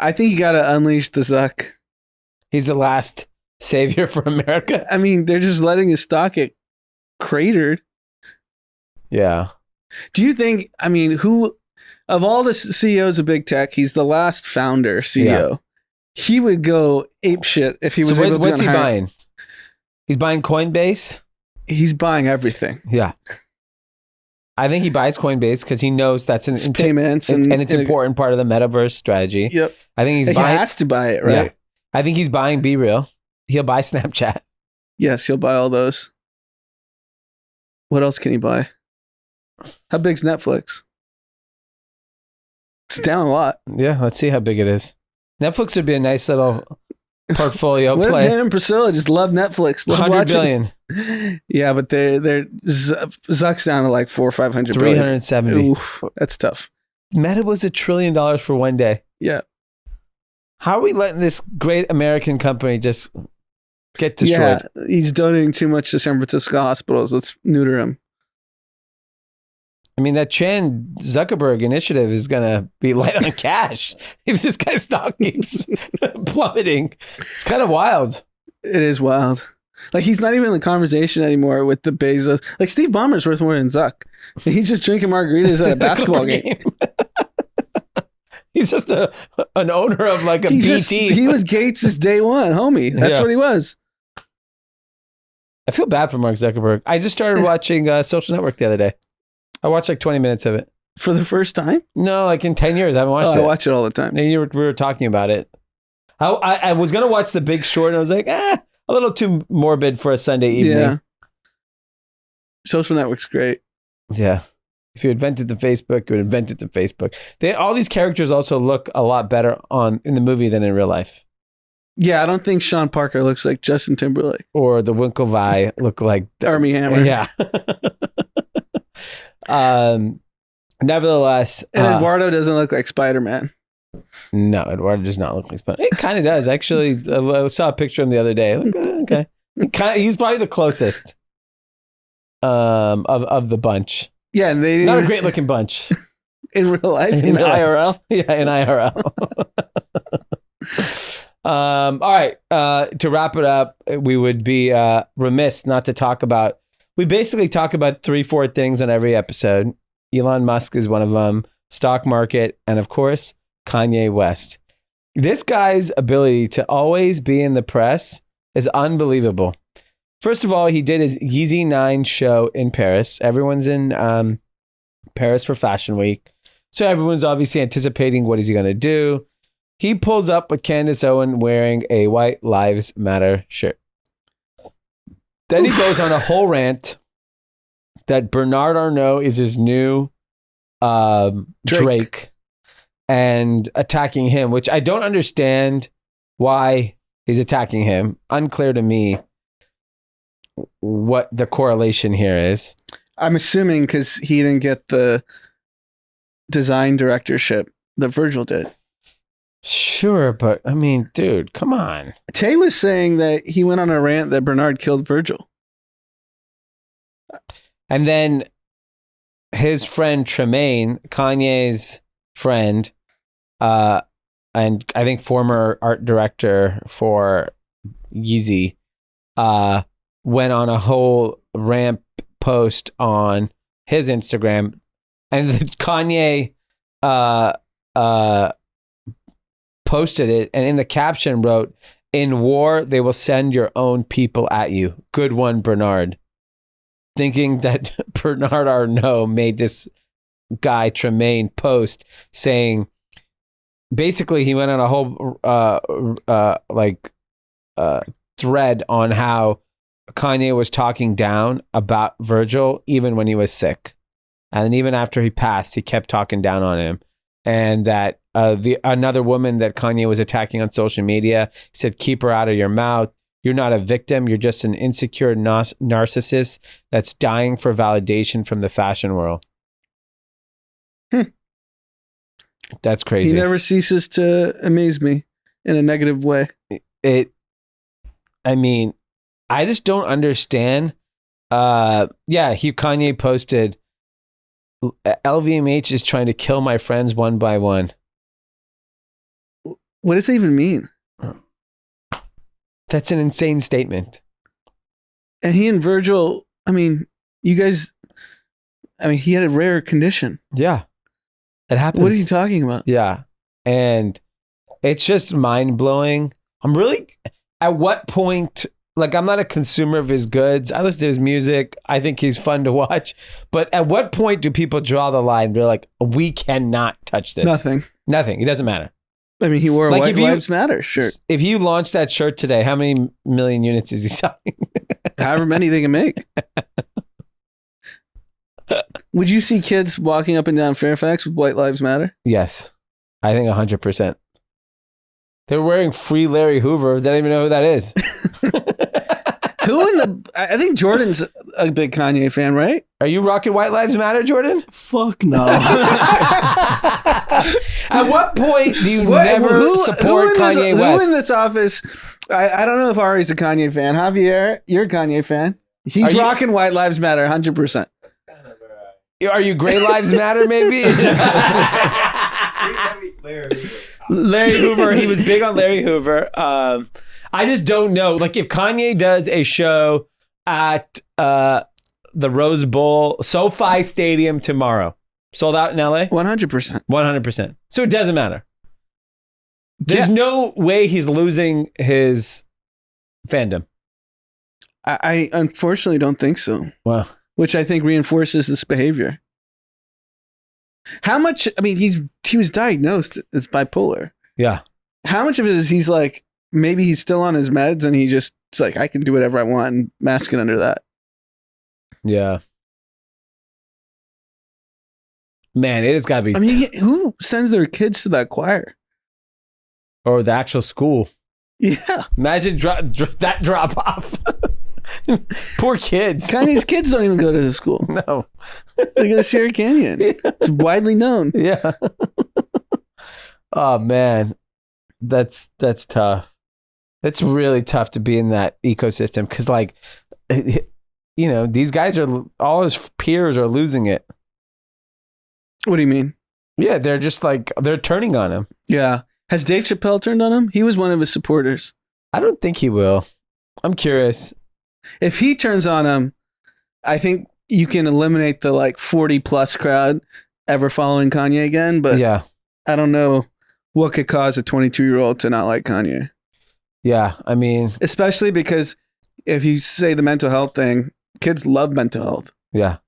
I think you got to unleash the Zuck. He's the last savior for America. I mean, they're just letting his stock get cratered. Yeah. Do you think, I mean, who, of all the CEOs of big tech, he's the last founder CEO. He would go ape shit if he was able to. What's he buying? He's buying Coinbase? He's buying everything. Yeah. I think he buys Coinbase because he knows that's an payments and it's an important part of the metaverse strategy. Yep. I think he has to buy it, right? Yeah. I think he's buying Be Real. He'll buy Snapchat. Yes, he'll buy all those. What else can he buy? How big's Netflix? It's down a lot. Yeah, let's see how big it is. Netflix would be a nice little portfolio what play. if him and Priscilla just love Netflix? Love 100 watching- billion. Yeah, but they're Zuck's down to like 400 or 500 billion. 370. Oof, that's tough. Meta was $1 trillion for one day. Yeah. How are we letting this great American company just get destroyed? Yeah, he's donating too much to San Francisco hospitals. Let's neuter him. I mean, that Chan Zuckerberg initiative is going to be light on cash if this guy's stock keeps plummeting. It's kind of wild. It is wild. Like, he's not even in the conversation anymore with the Bezos. Like, Steve Ballmer's worth more than Zuck. He's just drinking margaritas at a basketball game. He's just an owner of like a BT. He was Gates' day one homie. That's what he was. I feel bad for Mark Zuckerberg. I just started watching Social Network the other day. I watched like 20 minutes of it. For the first time? No, like in 10 years. I haven't watched it. I watch it all the time. And we were talking about it. I was going to watch The Big Short and I was like, a little too morbid for a Sunday evening. Yeah. Social Network's great. Yeah. If you invented the Facebook, you would invented the Facebook. All these characters also look a lot better in the movie than in real life. Yeah, I don't think Sean Parker looks like Justin Timberlake. Or the Winklevi look like Armie Hammer. Yeah. Nevertheless, and Eduardo doesn't look like Spider-Man. No, Eduardo does not look like Spider-Man. It kind of does, actually. I saw a picture of him the other day. Like, okay, he's probably the closest of the bunch. Yeah, and they not a great looking bunch in real life, in IRL. Yeah, in IRL. All right. To wrap it up, we would be remiss not to talk about. We basically talk about 3-4 things on every episode. Elon Musk is one of them, stock market, and of course, Kanye West. This guy's ability to always be in the press is unbelievable. First of all, he did his Yeezy 9 show in Paris. Everyone's in Paris for Fashion Week. So everyone's obviously anticipating what is he going to do. He pulls up with Candace Owen wearing a White Lives Matter shirt. Then he goes on a whole rant that Bernard Arnault is his new Drake and attacking him, which I don't understand why he's attacking him. Unclear to me what the correlation here is. I'm assuming because he didn't get the design directorship that Virgil did. Sure, but I mean, dude, come on. Tay was saying that he went on a rant that Bernard killed Virgil. And then his friend Tremaine, Kanye's friend, and I think former art director for Yeezy, went on a whole rant post on his Instagram, and Kanye posted it, and in the caption wrote, "In war, they will send your own people at you. Good one, Bernard." Thinking that Bernard Arnault made this guy Tremaine post saying, basically he went on a whole thread on how Kanye was talking down about Virgil even when he was sick, and even after he passed, he kept talking down on him. And that another woman that Kanye was attacking on social media said, "Keep her out of your mouth. You're not a victim. You're just an insecure narcissist that's dying for validation from the fashion world. That's crazy. He never ceases to amaze me in a negative way. I mean, I just don't understand. Kanye posted, LVMH is trying to kill my friends one by one. What does that even mean? That's an insane statement. And he and Virgil, I mean, you guys, I mean, he had a rare condition. Yeah. It happens. What are you talking about? Yeah. And it's just mind blowing. I'm really, at what point, like, I'm not a consumer of his goods. I listen to his music. I think he's fun to watch. But at what point do people draw the line? They're like, we cannot touch this. Nothing. It doesn't matter. I mean, he wore a Like, White Lives Matter shirt. If you launched that shirt today, how many million units is he selling? However many they can make. Would you see kids walking up and down Fairfax with White Lives Matter? Yes. I think 100%. They're wearing Free Larry Hoover. They don't even know who that is. I think Jordan's a big Kanye fan, right? Are you rocking White Lives Matter, Jordan? Fuck no. At what point do you never support Kanye West? Who in this office? I don't know if Ari's a Kanye fan. Javier, you're a Kanye fan. He's rocking White Lives Matter 100%. Are you Gray Lives Matter, maybe? Larry Hoover. He was big on Larry Hoover. I just don't know. Like, if Kanye does a show at the Rose Bowl, SoFi Stadium tomorrow, sold out in LA? 100%. 100%. So it doesn't matter. There's no way he's losing his fandom. I unfortunately don't think so. Wow. Which I think reinforces this behavior. How much, I mean, he was diagnosed as bipolar. Yeah. How much of it is he's like, maybe he's still on his meds and it's like, I can do whatever I want and mask it under that. Yeah. Man, it has got to be. I mean, who sends their kids to that choir? Or the actual school. Yeah. Imagine that drop off. Poor kids. Kanye's kids don't even go to the school. No. They go to Sierra Canyon. Yeah. It's widely known. Yeah. Oh, man. That's tough. It's really tough to be in that ecosystem because, like, you know, these guys all his peers are losing it. What do you mean? Yeah, they're just like, they're turning on him. Yeah. Has Dave Chappelle turned on him? He was one of his supporters. I don't think he will. I'm curious. If he turns on him, I think you can eliminate the like 40 plus crowd ever following Kanye again. But yeah, I don't know what could cause a 22-year-old to not like Kanye. Yeah, I mean, especially because if you say the mental health thing, kids love mental health. Yeah.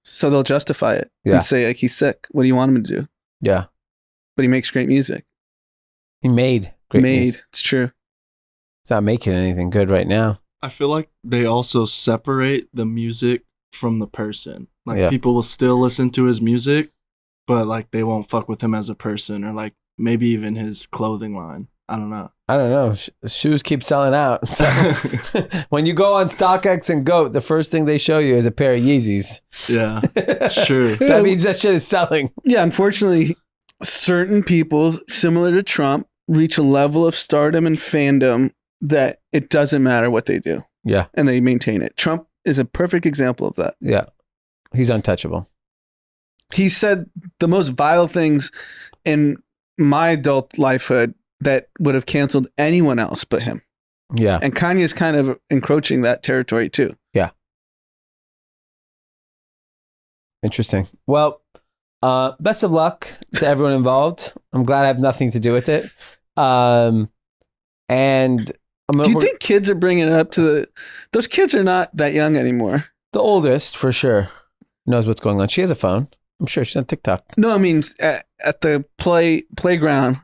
So they'll justify it and say, like, he's sick. What do you want him to do? Yeah. But he makes great music. He made great music. It's true. It's not making anything good right now. I feel like they also separate the music from the person. Like, people will still listen to his music, but like they won't fuck with him as a person, or like maybe even his clothing line. I don't know. Shoes keep selling out. So when you go on StockX and GOAT, the first thing they show you is a pair of Yeezys. Yeah, it's true. That means that shit is selling. Yeah, unfortunately, certain people, similar to Trump, reach a level of stardom and fandom that it doesn't matter what they do. Yeah. And they maintain it. Trump is a perfect example of that. Yeah. He's untouchable. He said the most vile things in my adult lifehood that would have canceled anyone else but him. Yeah. And Kanye is kind of encroaching that territory too. Yeah. Interesting. Well, best of luck to everyone involved. I'm glad I have nothing to do with it. And do you think kids are bringing it up to those kids are not that young anymore? The oldest, for sure, knows what's going on. She has a phone. I'm sure she's on TikTok. No, I mean, at the playground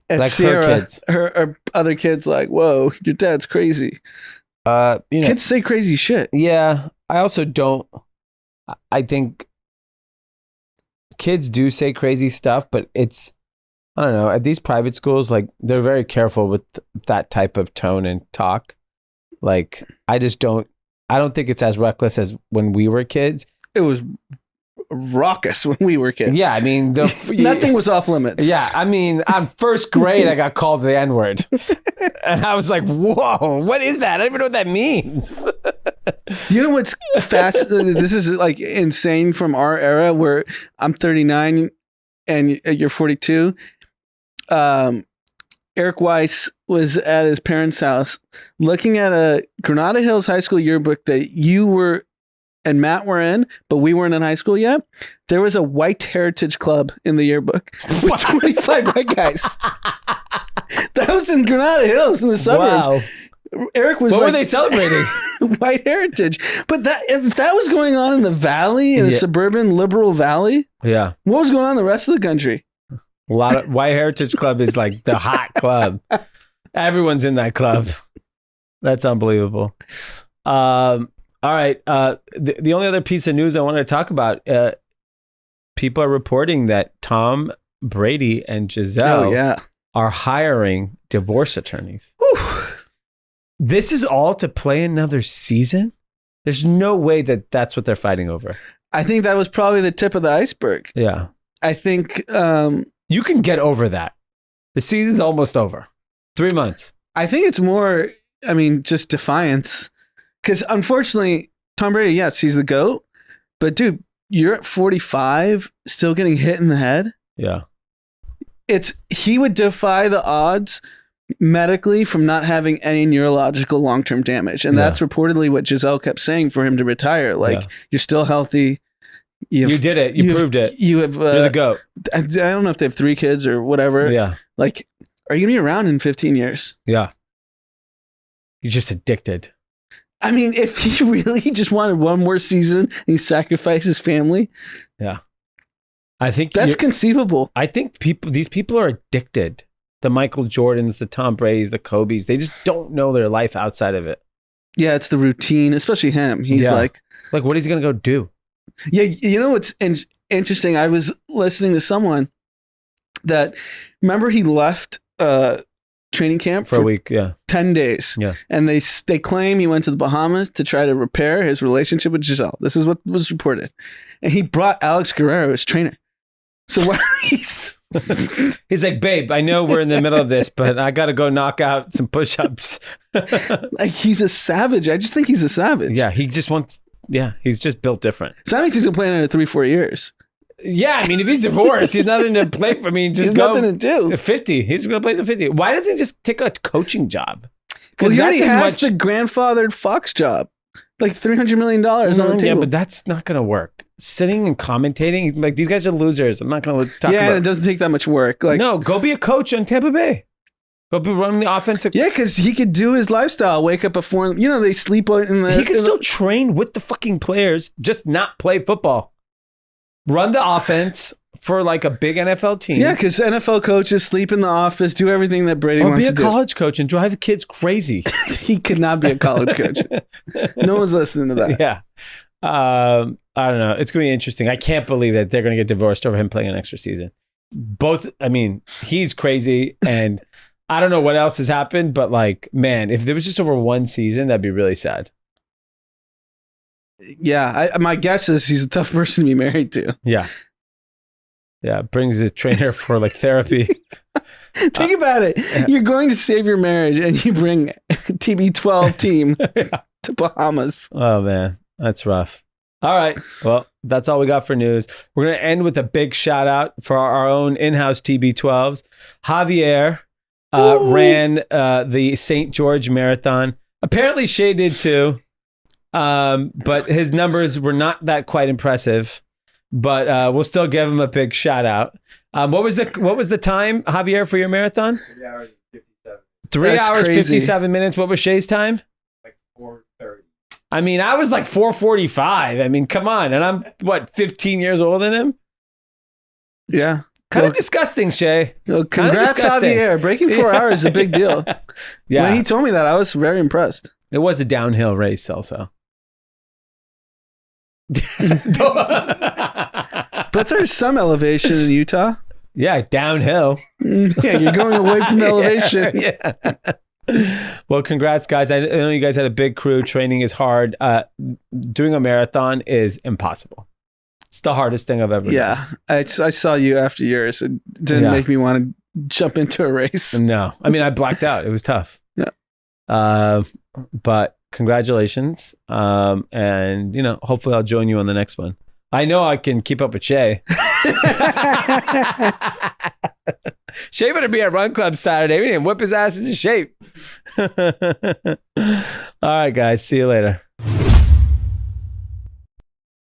at like Sierra, her kids. Her other kids like, whoa, your dad's crazy. Kids say crazy shit. Yeah. I also don't. I think kids do say crazy stuff, but it's I don't know. At these private schools, like they're very careful with that type of tone and talk. Like I don't think it's as reckless as when we were kids. It was raucous when we were kids. Yeah, I mean, nothing was off limits. Yeah, I mean, I'm first grade, I got called the N-word. And I was like, whoa, what is that? I don't even know what that means. You know what's fast? This is like insane from our era where I'm 39 and you're 42. Eric Weiss was at his parents' house looking at a Granada Hills High School yearbook that you were and Matt were in, but we weren't in high school yet. There was a white heritage club in the yearbook with 25 white guys. That was in Granada Hills in the suburbs. Wow. Eric was What like, were they celebrating? white heritage. But if that was going on in the valley, in a suburban liberal valley, Yeah. what was going on in the rest of the country? A lot of White Heritage Club is like the hot club. Everyone's in that club. That's unbelievable. All right. The only other piece of news I wanted to talk about, people are reporting that Tom Brady and Giselle are hiring divorce attorneys. Whew. This is all to play another season? There's no way that that's what they're fighting over. I think that was probably the tip of the iceberg. Yeah. I think you can get over that. The season's almost over. 3 months. I think it's more, I mean, just defiance. Because unfortunately, Tom Brady, yes, he's the GOAT. But dude, you're at 45, still getting hit in the head. Yeah. He would defy the odds medically from not having any neurological long-term damage. And that's reportedly what Giselle kept saying for him to retire. Like, you're still healthy. You did it. You proved it. You have. You're the GOAT. I don't know if they have 3 kids or whatever. Yeah. Like, are you going to be around in 15 years? Yeah. You're just addicted. I mean, if he really just wanted one more season and he sacrificed his family. Yeah. I think that's conceivable. I think these people are addicted. The Michael Jordans, the Tom Brady's, the Kobe's. They just don't know their life outside of it. Yeah, it's the routine, especially him. He's like, what is he going to go do? Yeah, you know what's interesting? I was listening to someone that, remember he left training camp for a week, 10 days. Yeah. And they claim he went to the Bahamas to try to repair his relationship with Giselle. This is what was reported. And he brought Alex Guerrero as trainer. So what he's like, babe, I know we're in the middle of this, but I got to go knock out some push-ups. Like, he's a savage. I just think he's a savage. Yeah, he just wants, he's just built different. So that means he's going to play another 3-4 years. Yeah, I mean, if he's divorced, he's nothing to play for. I mean, just he's nothing to do. 50. He's going to play the 50. Why doesn't he just take a coaching job? Well, he already has the grandfathered Fox job. Like $300 million on the table. Yeah, but that's not going to work. Sitting and commentating, like, these guys are losers. I'm not going to talk about it. Yeah, it doesn't take that much work. Like, no, go be a coach on Tampa Bay. Go be running the offensive. Yeah, because he could do his lifestyle. Wake up before, they sleep in the... He could still train with the fucking players, just not play football. Run the offense for like a big NFL team. Yeah, because NFL coaches sleep in the office, do everything that Brady wants to do. Or be a college coach and drive the kids crazy. He could not be a college coach. No one's listening to that. Yeah. I don't know. It's going to be interesting. I can't believe that they're going to get divorced over him playing an extra season. He's crazy, and I don't know what else has happened, but like, man, if there was just over one season, that'd be really sad. Yeah, my guess is he's a tough person to be married to. Yeah. Yeah, brings a trainer for like therapy. Think about it. You're going to save your marriage and you bring a TB12 team to Bahamas. Oh, man. That's rough. All right. Well, that's all we got for news. We're going to end with a big shout out for our own in-house TB12s. Javier ran the St. George Marathon. Apparently Shay did too. But his numbers were not that quite impressive. But we'll still give him a big shout out. What was the time, Javier, for your marathon? 3 hours and 57. 3 hours, 57 minutes. What was Shay's time? Like 4:30. I mean, I was like 4:45. I mean, come on. And I'm, 15 years older than him? It's yeah. Kind of disgusting, Shay. Well, congrats, Javier. Breaking 4 hours is a big deal. Yeah. When he told me that, I was very impressed. It was a downhill race also. But there's some elevation in Utah. Yeah, downhill. Yeah, you're going away from the elevation. Yeah. Well, congrats, guys. I know you guys had a big crew. Training is hard. Doing a marathon is impossible. It's the hardest thing I've ever done. Yeah, I saw you after yours. It didn't make me want to jump into a race. No. I mean, I blacked out. It was tough. Yeah. But congratulations. And, hopefully I'll join you on the next one. I know I can keep up with Shay. Shay better be at Run Club Saturday. We didn't whip his ass into shape. All right, guys. See you later.